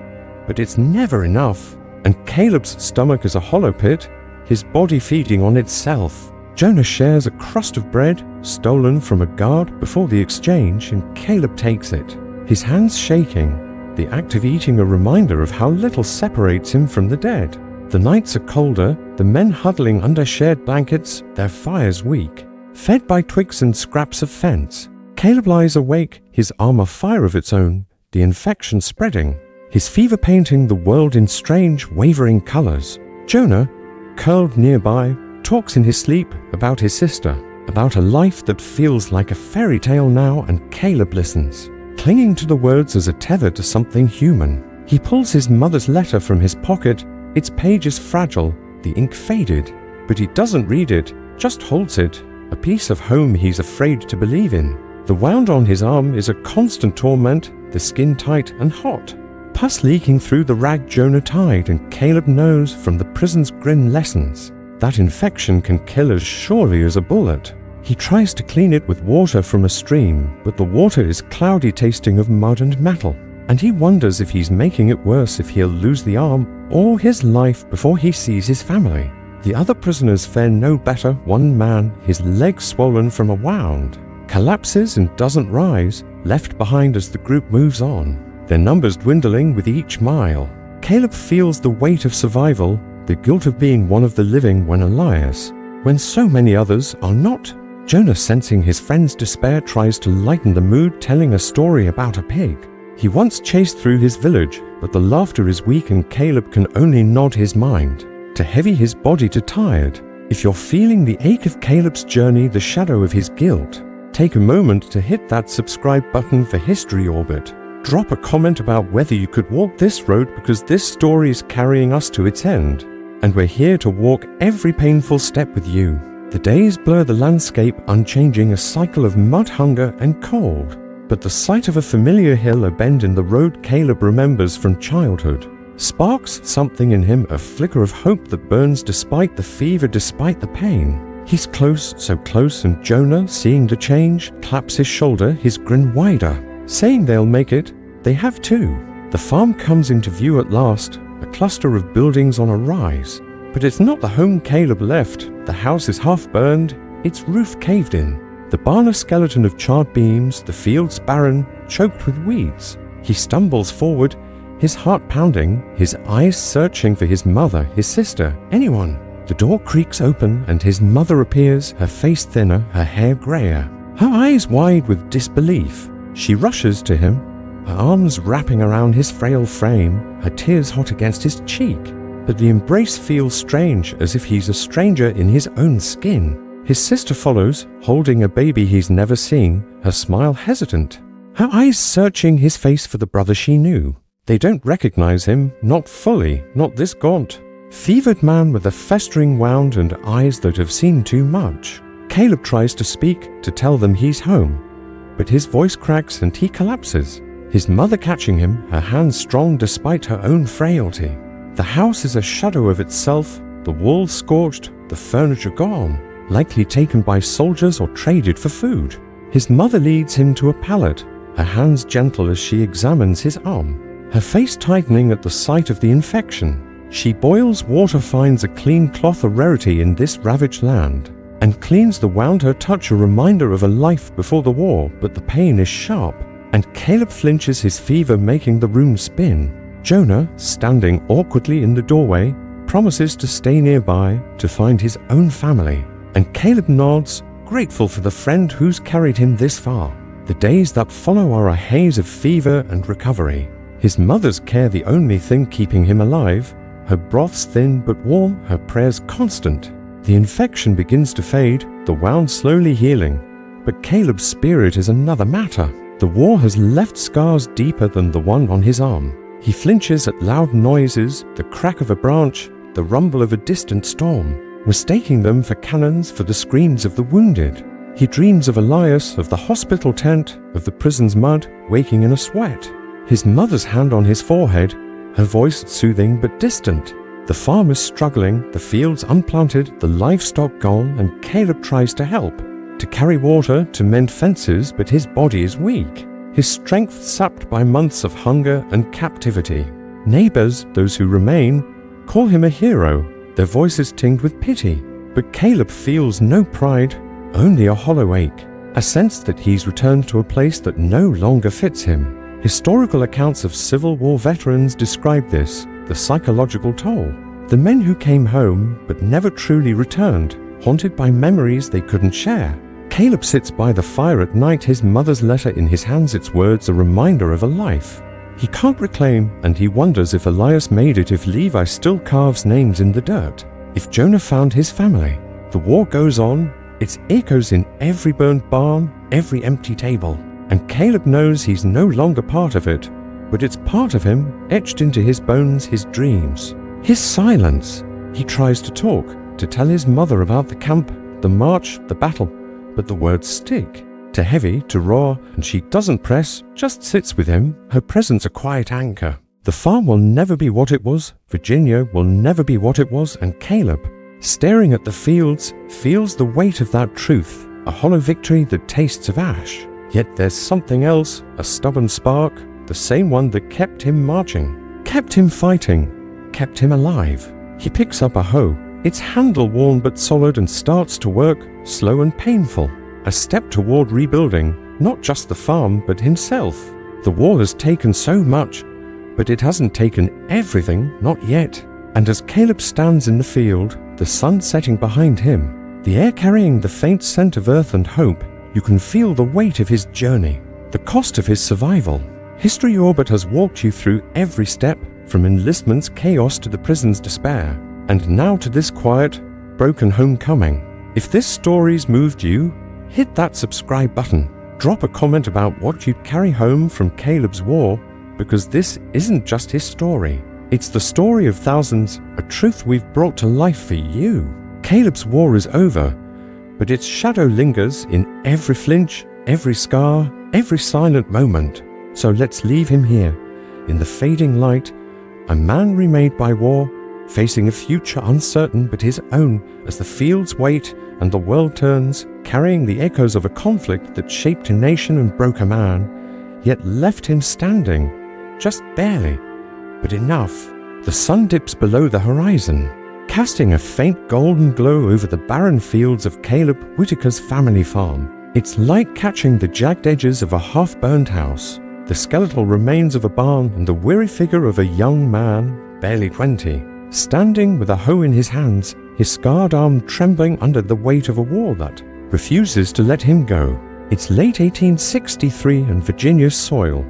but it's never enough, and Caleb's stomach is a hollow pit, his body feeding on itself. Jonah shares a crust of bread, stolen from a guard before the exchange, and Caleb takes it, his hands shaking, the act of eating a reminder of how little separates him from the dead. The nights are colder, the men huddling under shared blankets, their fires weak. Fed by twigs and scraps of fence, Caleb lies awake, his arm a fire of its own, the infection spreading, his fever painting the world in strange, wavering colors. Jonah, curled nearby, talks in his sleep about his sister, about a life that feels like a fairy tale now, and Caleb listens, clinging to the words as a tether to something human. He pulls his mother's letter from his pocket. Its page is fragile, the ink faded, but he doesn't read it, just holds it, a piece of home he's afraid to believe in. The wound on his arm is a constant torment, the skin tight and hot. Pus leaking through the rag Jonah tied, and Caleb knows from the prison's grim lessons that infection can kill as surely as a bullet. He tries to clean it with water from a stream, but the water is cloudy, tasting of mud and metal, and he wonders if he's making it worse, if he'll lose the arm or his life before he sees his family. The other prisoners fare no better. One man, his leg swollen from a wound, collapses and doesn't rise, left behind as the group moves on, their numbers dwindling with each mile. Caleb feels the weight of survival, the guilt of being one of the living when Elias, when so many others are not. Jonah, sensing his friend's despair, tries to lighten the mood, telling a story about a pig he once chased through his village, but the laughter is weak and Caleb can only nod his mind, too heavy, his body too tired. If you're feeling the ache of Caleb's journey, the shadow of his guilt, take a moment to hit that subscribe button for History Orbit. Drop a comment about whether you could walk this road, because this story is carrying us to its end, and we're here to walk every painful step with you. The days blur the landscape, unchanging, a cycle of mud, hunger and cold. But the sight of a familiar hill, a bend in the road Caleb remembers from childhood, sparks something in him, a flicker of hope that burns despite the fever, despite the pain. He's close, so close, and Jonah, seeing the change, claps his shoulder, his grin wider, saying they'll make it. They have too. The farm comes into view at last, a cluster of buildings on a rise. But it's not the home Caleb left. The house is half burned, its roof caved in. The barn a skeleton of charred beams, the fields barren, choked with weeds. He stumbles forward, his heart pounding, his eyes searching for his mother, his sister, anyone. The door creaks open and his mother appears, her face thinner, her hair grayer, her eyes wide with disbelief. She rushes to him, her arms wrapping around his frail frame, her tears hot against his cheek. But the embrace feels strange, as if he's a stranger in his own skin. His sister follows, holding a baby he's never seen, her smile hesitant, her eyes searching his face for the brother she knew. They don't recognize him, not fully, not this gaunt, fevered man with a festering wound and eyes that have seen too much. Caleb tries to speak, to tell them he's home, but his voice cracks and he collapses, his mother catching him, her hands strong despite her own frailty. The house is a shadow of itself, the walls scorched, the furniture gone, likely taken by soldiers or traded for food. His mother leads him to a pallet, her hands gentle as she examines his arm, her face tightening at the sight of the infection. She boils water, finds a clean cloth a rarity in this ravaged land, and cleans the wound, her touch a reminder of a life before the war, but the pain is sharp, and Caleb flinches, his fever making the room spin. Jonah, standing awkwardly in the doorway, promises to stay nearby to find his own family, and Caleb nods, grateful for the friend who's carried him this far. The days that follow are a haze of fever and recovery, his mother's care the only thing keeping him alive, her broths thin but warm, her prayers constant. The infection begins to fade, the wound slowly healing, but Caleb's spirit is another matter. The war has left scars deeper than the one on his arm. He flinches at loud noises, the crack of a branch, the rumble of a distant storm, mistaking them for cannons, for the screams of the wounded. He dreams of Elias, of the hospital tent, of the prison's mud, waking in a sweat. His mother's hand on his forehead, her voice soothing but distant. The farm is struggling, the fields unplanted, the livestock gone, and Caleb tries to help, to carry water, to mend fences, but his body is weak, his strength sapped by months of hunger and captivity. Neighbors, those who remain, call him a hero, their voices tinged with pity, but Caleb feels no pride, only a hollow ache, a sense that he's returned to a place that no longer fits him. Historical accounts of Civil War veterans describe this, the psychological toll. The men who came home but never truly returned, haunted by memories they couldn't share. Caleb sits by the fire at night, his mother's letter in his hands, its words a reminder of a life he can't reclaim, and he wonders if Elias made it, if Levi still carves names in the dirt, if Jonah found his family. The war goes on, its echoes in every burnt barn, every empty table, and Caleb knows he's no longer part of it, but it's part of him, etched into his bones, his dreams. His silence. He tries to talk, to tell his mother about the camp, the march, the battle, but the words stick. Too heavy, too raw, and she doesn't press, just sits with him, her presence a quiet anchor. The farm will never be what it was, Virginia will never be what it was, and Caleb, staring at the fields, feels the weight of that truth, a hollow victory that tastes of ash. Yet there's something else, a stubborn spark, the same one that kept him marching, kept him fighting, kept him alive. He picks up a hoe, its handle worn but solid, and starts to work, slow and painful. A step toward rebuilding, not just the farm, but himself. The war has taken so much, but it hasn't taken everything, not yet. And as Caleb stands in the field, the sun setting behind him, the air carrying the faint scent of earth and hope, you can feel the weight of his journey, the cost of his survival. History Orbit has walked you through every step, from enlistment's chaos to the prison's despair, and now to this quiet, broken homecoming. If this story's moved you, hit that subscribe button. Drop a comment about what you'd carry home from Caleb's war, because this isn't just his story. It's the story of thousands, a truth we've brought to life for you. Caleb's war is over, but its shadow lingers in every flinch, every scar, every silent moment. So let's leave him here, in the fading light, a man remade by war, facing a future uncertain but his own, as the fields wait and the world turns, carrying the echoes of a conflict that shaped a nation and broke a man, yet left him standing, just barely, but enough. The sun dips below the horizon, casting a faint golden glow over the barren fields of Caleb Whitaker's family farm, its light catching the jagged edges of a half-burned house, the skeletal remains of a barn, and the weary figure of a young man, barely 20, standing with a hoe in his hands, his scarred arm trembling under the weight of a war that refuses to let him go. It's late 1863, and Virginia's soil,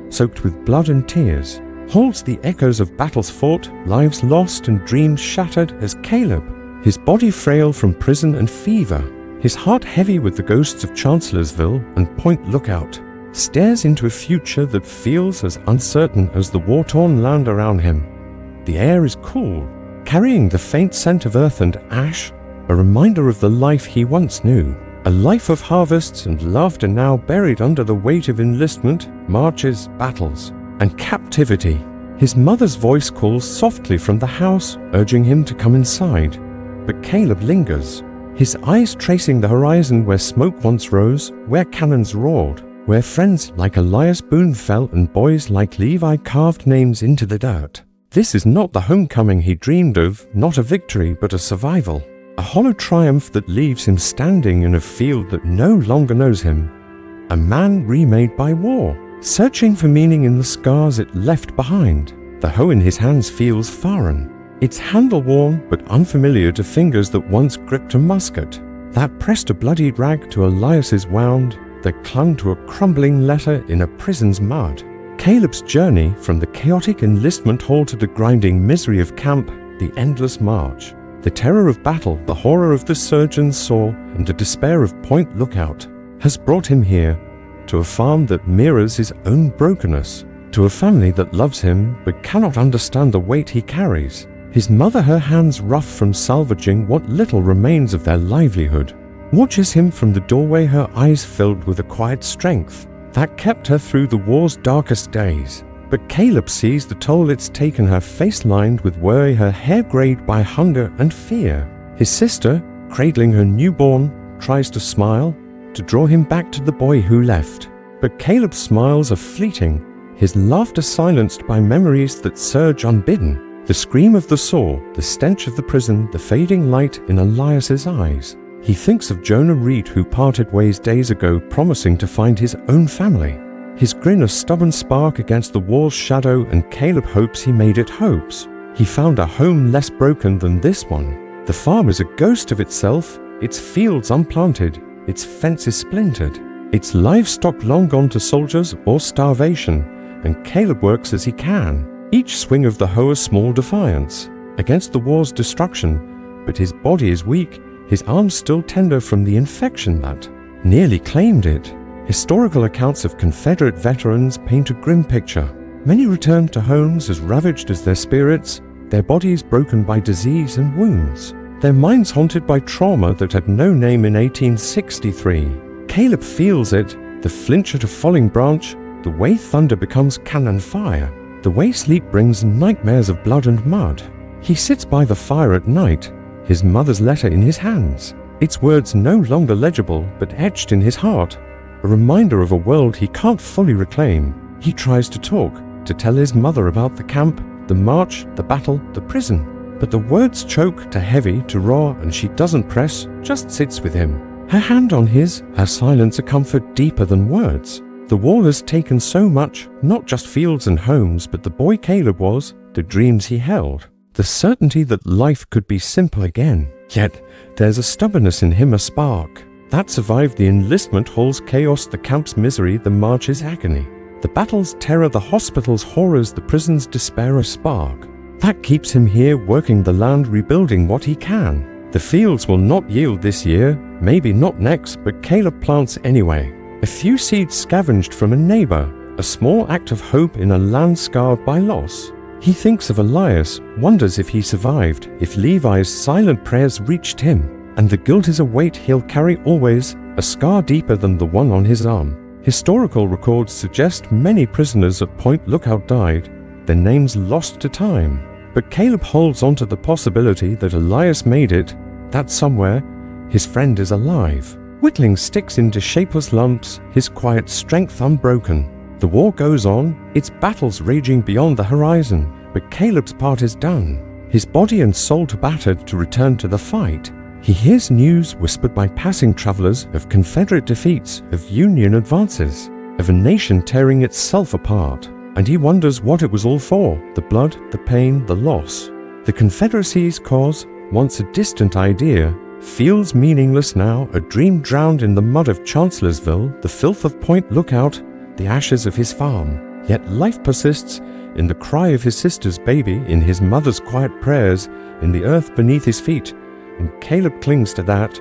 soaked with blood and tears, holds the echoes of battles fought, lives lost, and dreams shattered, as Caleb, his body frail from prison and fever, his heart heavy with the ghosts of Chancellorsville and Point Lookout, stares into a future that feels as uncertain as the war-torn land around him. The air is cool, carrying the faint scent of earth and ash, a reminder of the life he once knew, a life of harvests and laughter now buried under the weight of enlistment, marches, battles, and captivity. His mother's voice calls softly from the house, urging him to come inside, but Caleb lingers, his eyes tracing the horizon where smoke once rose, where cannons roared, where friends like Elias Boone fell and boys like Levi carved names into the dirt. This is not the homecoming he dreamed of, not a victory but a survival, a hollow triumph that leaves him standing in a field that no longer knows him, a man remade by war, searching for meaning in the scars it left behind. The hoe in his hands feels foreign, its handle worn but unfamiliar to fingers that once gripped a musket, that pressed a bloodied rag to Elias's wound, that clung to a crumbling letter in a prison's mud. Caleb's journey from the chaotic enlistment hall to the grinding misery of camp, the endless march, the terror of battle, the horror of the surgeon's saw, and the despair of Point Lookout, has brought him here, to a farm that mirrors his own brokenness, to a family that loves him but cannot understand the weight he carries, his mother, her hands rough from salvaging what little remains of their livelihood, watches him from the doorway, her eyes filled with a quiet strength that kept her through the war's darkest days. But Caleb sees the toll it's taken her, face lined with worry, her hair grayed by hunger and fear. His sister, cradling her newborn, tries to smile, to draw him back to the boy who left. But Caleb's smiles are fleeting, his laughter silenced by memories that surge unbidden. The scream of the saw, the stench of the prison, the fading light in Elias's eyes. He thinks of Jonah Reed, who parted ways days ago, promising to find his own family. His grin a stubborn spark against the wall's shadow, and Caleb hopes he made it hopes. He found a home less broken than this one. The farm is a ghost of itself, its fields unplanted, its fences splintered, its livestock long gone to soldiers or starvation, and Caleb works as he can, each swing of the hoe a small defiance against the war's destruction, but his body is weak, his arms still tender from the infection that nearly claimed it. Historical accounts of Confederate veterans paint a grim picture. Many returned to homes as ravaged as their spirits, their bodies broken by disease and wounds, their minds haunted by trauma that had no name in 1863. Caleb feels it, the flinch at a falling branch, the way thunder becomes cannon fire, the way sleep brings nightmares of blood and mud. He sits by the fire at night, his mother's letter in his hands, its words no longer legible but etched in his heart, a reminder of a world he can't fully reclaim. He tries to talk, to tell his mother about the camp, the march, the battle, the prison, but the words choke, too heavy, too raw, and she doesn't press, just sits with him. Her hand on his, her silence a comfort deeper than words. The war has taken so much, not just fields and homes, but the boy Caleb was, the dreams he held, the certainty that life could be simple again. Yet, there's a stubbornness in him, a spark. That survived the enlistment hall's chaos, the camp's misery, the march's agony. The battle's terror, the hospital's horrors, the prison's despair, a spark. That keeps him here, working the land, rebuilding what he can. The fields will not yield this year, maybe not next, but Caleb plants anyway. A few seeds scavenged from a neighbor, a small act of hope in a land scarred by loss. He thinks of Elias, wonders if he survived, if Levi's silent prayers reached him, and the guilt is a weight he'll carry always, a scar deeper than the one on his arm. Historical records suggest many prisoners at Point Lookout died, their names lost to time. But Caleb holds on to the possibility that Elias made it, that somewhere, his friend is alive. Whittling sticks into shapeless lumps, his quiet strength unbroken. The war goes on, its battles raging beyond the horizon, but Caleb's part is done. His body and soul too battered to return to the fight. He hears news whispered by passing travelers of Confederate defeats, of Union advances, of a nation tearing itself apart, and he wonders what it was all for, the blood, the pain, the loss. The Confederacy's cause, once a distant idea, feels meaningless now, a dream drowned in the mud of Chancellorsville, the filth of Point Lookout, the ashes of his farm. Yet life persists in the cry of his sister's baby, in his mother's quiet prayers, in the earth beneath his feet, and Caleb clings to that.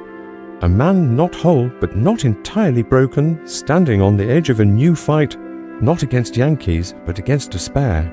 A man not whole, but not entirely broken, standing on the edge of a new fight, not against Yankees, but against despair,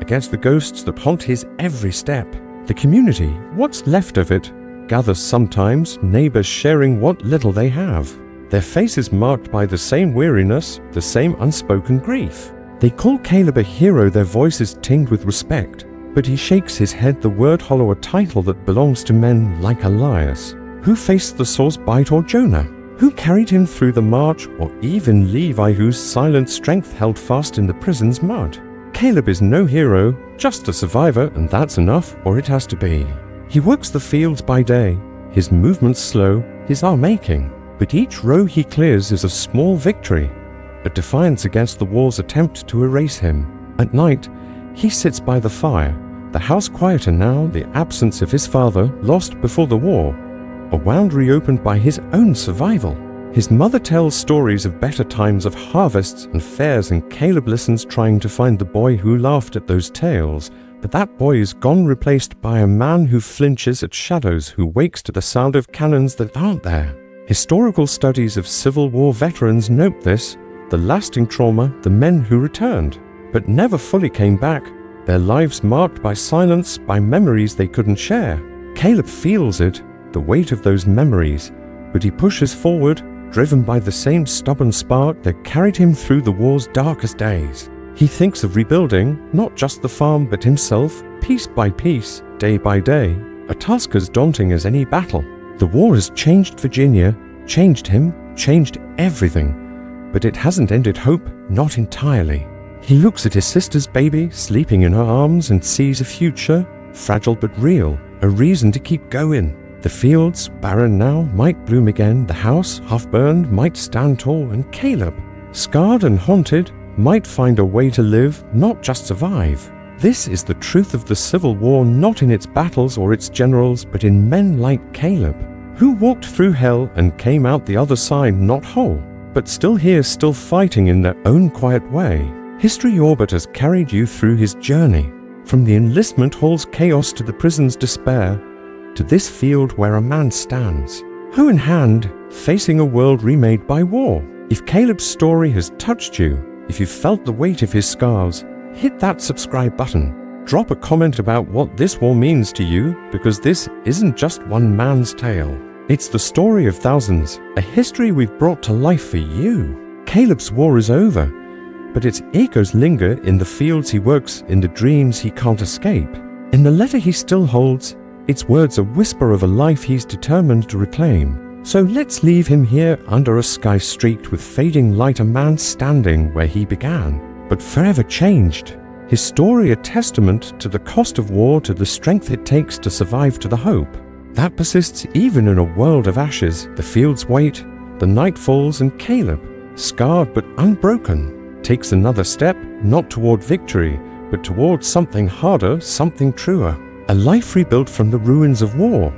against the ghosts that haunt his every step. The community, what's left of it, gathers sometimes, neighbors sharing what little they have, their faces marked by the same weariness, the same unspoken grief. They call Caleb a hero, their voices tinged with respect, but he shakes his head, the word hollow, a title that belongs to men like Elias. Who faced the sword's bite, or Jonah? Who carried him through the march, or even Levi, whose silent strength held fast in the prison's mud? Caleb is no hero, just a survivor, and that's enough, or it has to be. He works the fields by day, his movements slow, his arm aching, but each row he clears is a small victory, a defiance against the war's attempt to erase him. At night, he sits by the fire, the house quieter now, the absence of his father, lost before the war, a wound reopened by his own survival. His mother tells stories of better times, of harvests and fairs, and Caleb listens, trying to find the boy who laughed at those tales. But that boy is gone, replaced by a man who flinches at shadows, who wakes to the sound of cannons that aren't there. Historical studies of Civil War veterans note this, the lasting trauma, the men who returned, but never fully came back, their lives marked by silence, by memories they couldn't share. Caleb feels it, the weight of those memories, but he pushes forward, driven by the same stubborn spark that carried him through the war's darkest days. He thinks of rebuilding, not just the farm but himself, piece by piece, day by day, a task as daunting as any battle. The war has changed Virginia, changed him, changed everything, but it hasn't ended hope, not entirely. He looks at his sister's baby, sleeping in her arms, and sees a future, fragile but real, a reason to keep going. The fields, barren now, might bloom again, the house, half-burned, might stand tall, and Caleb, scarred and haunted, might find a way to live, not just survive. This is the truth of the Civil War, not in its battles or its generals, but in men like Caleb, who walked through hell and came out the other side not whole, but still here, still fighting in their own quiet way. History Orbit has carried you through his journey, from the enlistment hall's chaos to the prison's despair, to this field where a man stands, hoe in hand, facing a world remade by war. If Caleb's story has touched you, if you've felt the weight of his scars, hit that subscribe button. Drop a comment about what this war means to you, because this isn't just one man's tale. It's the story of thousands, a history we've brought to life for you. Caleb's war is over, but its echoes linger in the fields he works, in the dreams he can't escape. In the letter he still holds, its words a whisper of a life he's determined to reclaim. So let's leave him here under a sky streaked with fading light, a man standing where he began, but forever changed. His story a testament to the cost of war, to the strength it takes to survive, to the hope that persists even in a world of ashes. The fields wait, the night falls, and Caleb, scarred but unbroken, takes another step, not toward victory, but toward something harder, something truer. A life rebuilt from the ruins of war.